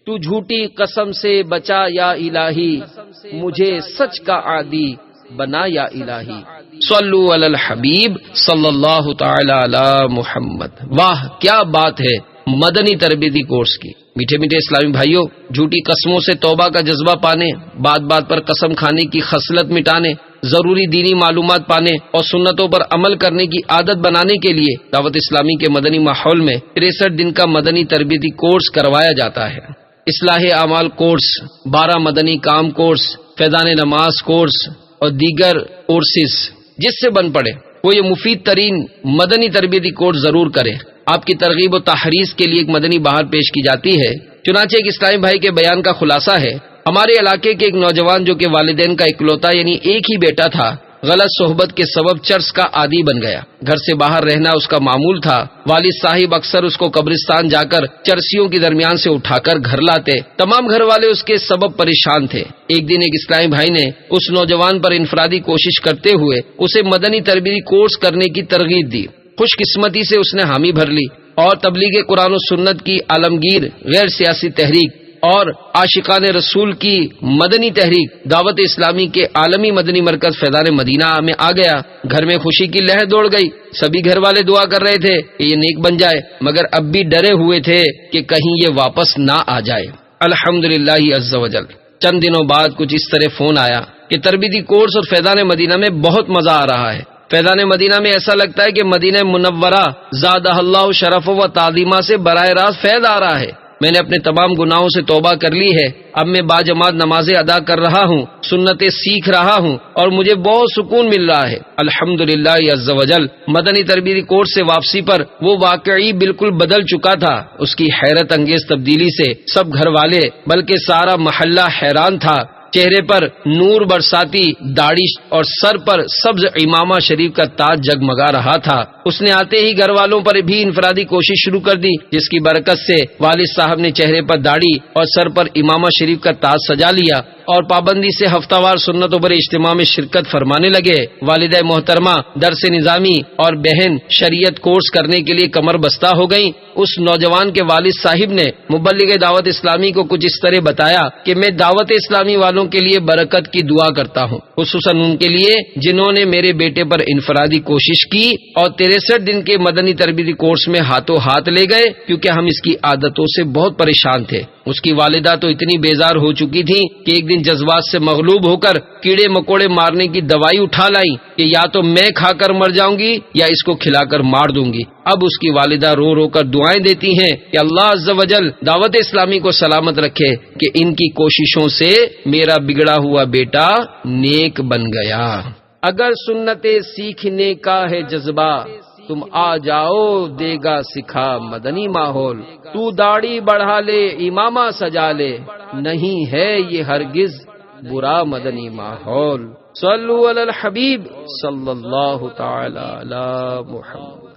تو جھوٹی قسم سے بچا یا الہی، مجھے سچ کا عادی بنا یا الہی۔ صلو علی الحبیب صلی اللہ تعالی علی محمد۔ واہ کیا بات ہے مدنی تربیتی کورس کی۔ میٹھے میٹھے اسلامی بھائیوں، جھوٹی قسموں سے توبہ کا جذبہ پانے، بات بات پر قسم کھانے کی خصلت مٹانے، ضروری دینی معلومات پانے اور سنتوں پر عمل کرنے کی عادت بنانے کے لیے دعوت اسلامی کے مدنی ماحول میں 63 دن کا مدنی تربیتی کورس کروایا جاتا ہے۔ اصلاح اعمال کورس، 12 مدنی کام کورس، فیضان نماز کورس اور دیگر کورسز جس سے بن پڑے وہ یہ مفید ترین مدنی تربیتی کورس ضرور کرے۔ آپ کی ترغیب و تحریض کے لیے ایک مدنی بہار پیش کی جاتی ہے۔ چنانچہ ایک اسلامی بھائی کے بیان کا خلاصہ ہے، ہمارے علاقے کے ایک نوجوان جو کہ والدین کا اکلوتا یعنی ایک ہی بیٹا تھا، غلط صحبت کے سبب چرس کا عادی بن گیا۔ گھر سے باہر رہنا اس کا معمول تھا۔ والد صاحب اکثر اس کو قبرستان جا کر چرسیوں کے درمیان سے اٹھا کر گھر لاتے۔ تمام گھر والے اس کے سبب پریشان تھے۔ ایک دن ایک اسلامی بھائی نے اس نوجوان پر انفرادی کوشش کرتے ہوئے اسے مدنی تربیتی کورس کرنے کی ترغیب دی۔ خوش قسمتی سے اس نے حامی بھر لی اور تبلیغ قرآن و سنت کی عالمگیر غیر سیاسی تحریک اور عاشقان رسول کی مدنی تحریک دعوت اسلامی کے عالمی مدنی مرکز فیضان مدینہ میں آ گیا۔ گھر میں خوشی کی لہر دوڑ گئی۔ سبھی گھر والے دعا کر رہے تھے کہ یہ نیک بن جائے، مگر اب بھی ڈرے ہوئے تھے کہ کہیں یہ واپس نہ آ جائے۔ الحمدللہ عز وجل چند دنوں بعد کچھ اس طرح فون آیا کہ تربیتی کورس اور فیضان مدینہ میں بہت مزہ آ رہا ہے۔ فیضان مدینہ میں ایسا لگتا ہے کہ مدینہ منورہ زادہ اللہ شرف و تعظیمہ سے براہ راست فیض آ رہا ہے۔ میں نے اپنے تمام گناہوں سے توبہ کر لی ہے۔ اب میں باجماعت نمازیں ادا کر رہا ہوں، سنتیں سیکھ رہا ہوں اور مجھے بہت سکون مل رہا ہے۔ الحمدللہ عز وجل مدنی تربیتی کورس سے واپسی پر وہ واقعی بالکل بدل چکا تھا۔ اس کی حیرت انگیز تبدیلی سے سب گھر والے بلکہ سارا محلہ حیران تھا۔ چہرے پر نور برساتی داڑھی اور سر پر سبز امامہ شریف کا تاج جگمگا رہا تھا۔ اس نے آتے ہی گھر والوں پر بھی انفرادی کوشش شروع کر دی، جس کی برکت سے والد صاحب نے چہرے پر داڑھی اور سر پر امامہ شریف کا تاج سجا لیا اور پابندی سے ہفتہ وار سنتوں پر اجتماع میں شرکت فرمانے لگے۔ والدہ محترمہ درس نظامی اور بہن شریعت کورس کرنے کے لیے کمر بستہ ہو گئیں۔ اس نوجوان کے والد صاحب نے مبلغ دعوت اسلامی کو کچھ اس طرح بتایا کہ میں دعوت اسلامی والوں کے لیے برکت کی دعا کرتا ہوں، خصوصاً ان کے لیے جنہوں نے میرے بیٹے پر انفرادی کوشش کی اور 63 دن کے مدنی تربیتی کورس میں ہاتھوں ہاتھ لے گئے، کیونکہ ہم اس کی عادتوں سے بہت پریشان تھے۔ اس کی والدہ تو اتنی بیزار ہو چکی تھی کہ ایک دن جذبات سے مغلوب ہو کر کیڑے مکوڑے مارنے کی دوائی اٹھا لائی کہ یا تو میں کھا کر مر جاؤں گی یا اس کو کھلا کر مار دوں گی۔ اب اس کی والدہ رو رو کر دعائیں دیتی ہیں کہ اللہ عز و جل دعوت اسلامی کو سلامت رکھے کہ ان کی کوششوں سے میرا بگڑا ہوا بیٹا نیک بن گیا۔ اگر سنتیں سیکھنے کا ہے جذبہ تم آ جاؤ، دے گا سکھا مدنی ماحول۔ تو داڑھی بڑھا لے امامہ سجا لے، نہیں ہے یہ ہرگز برا مدنی ماحول۔ صلو علی الحبیب صلی اللہ تعالی علی محمد۔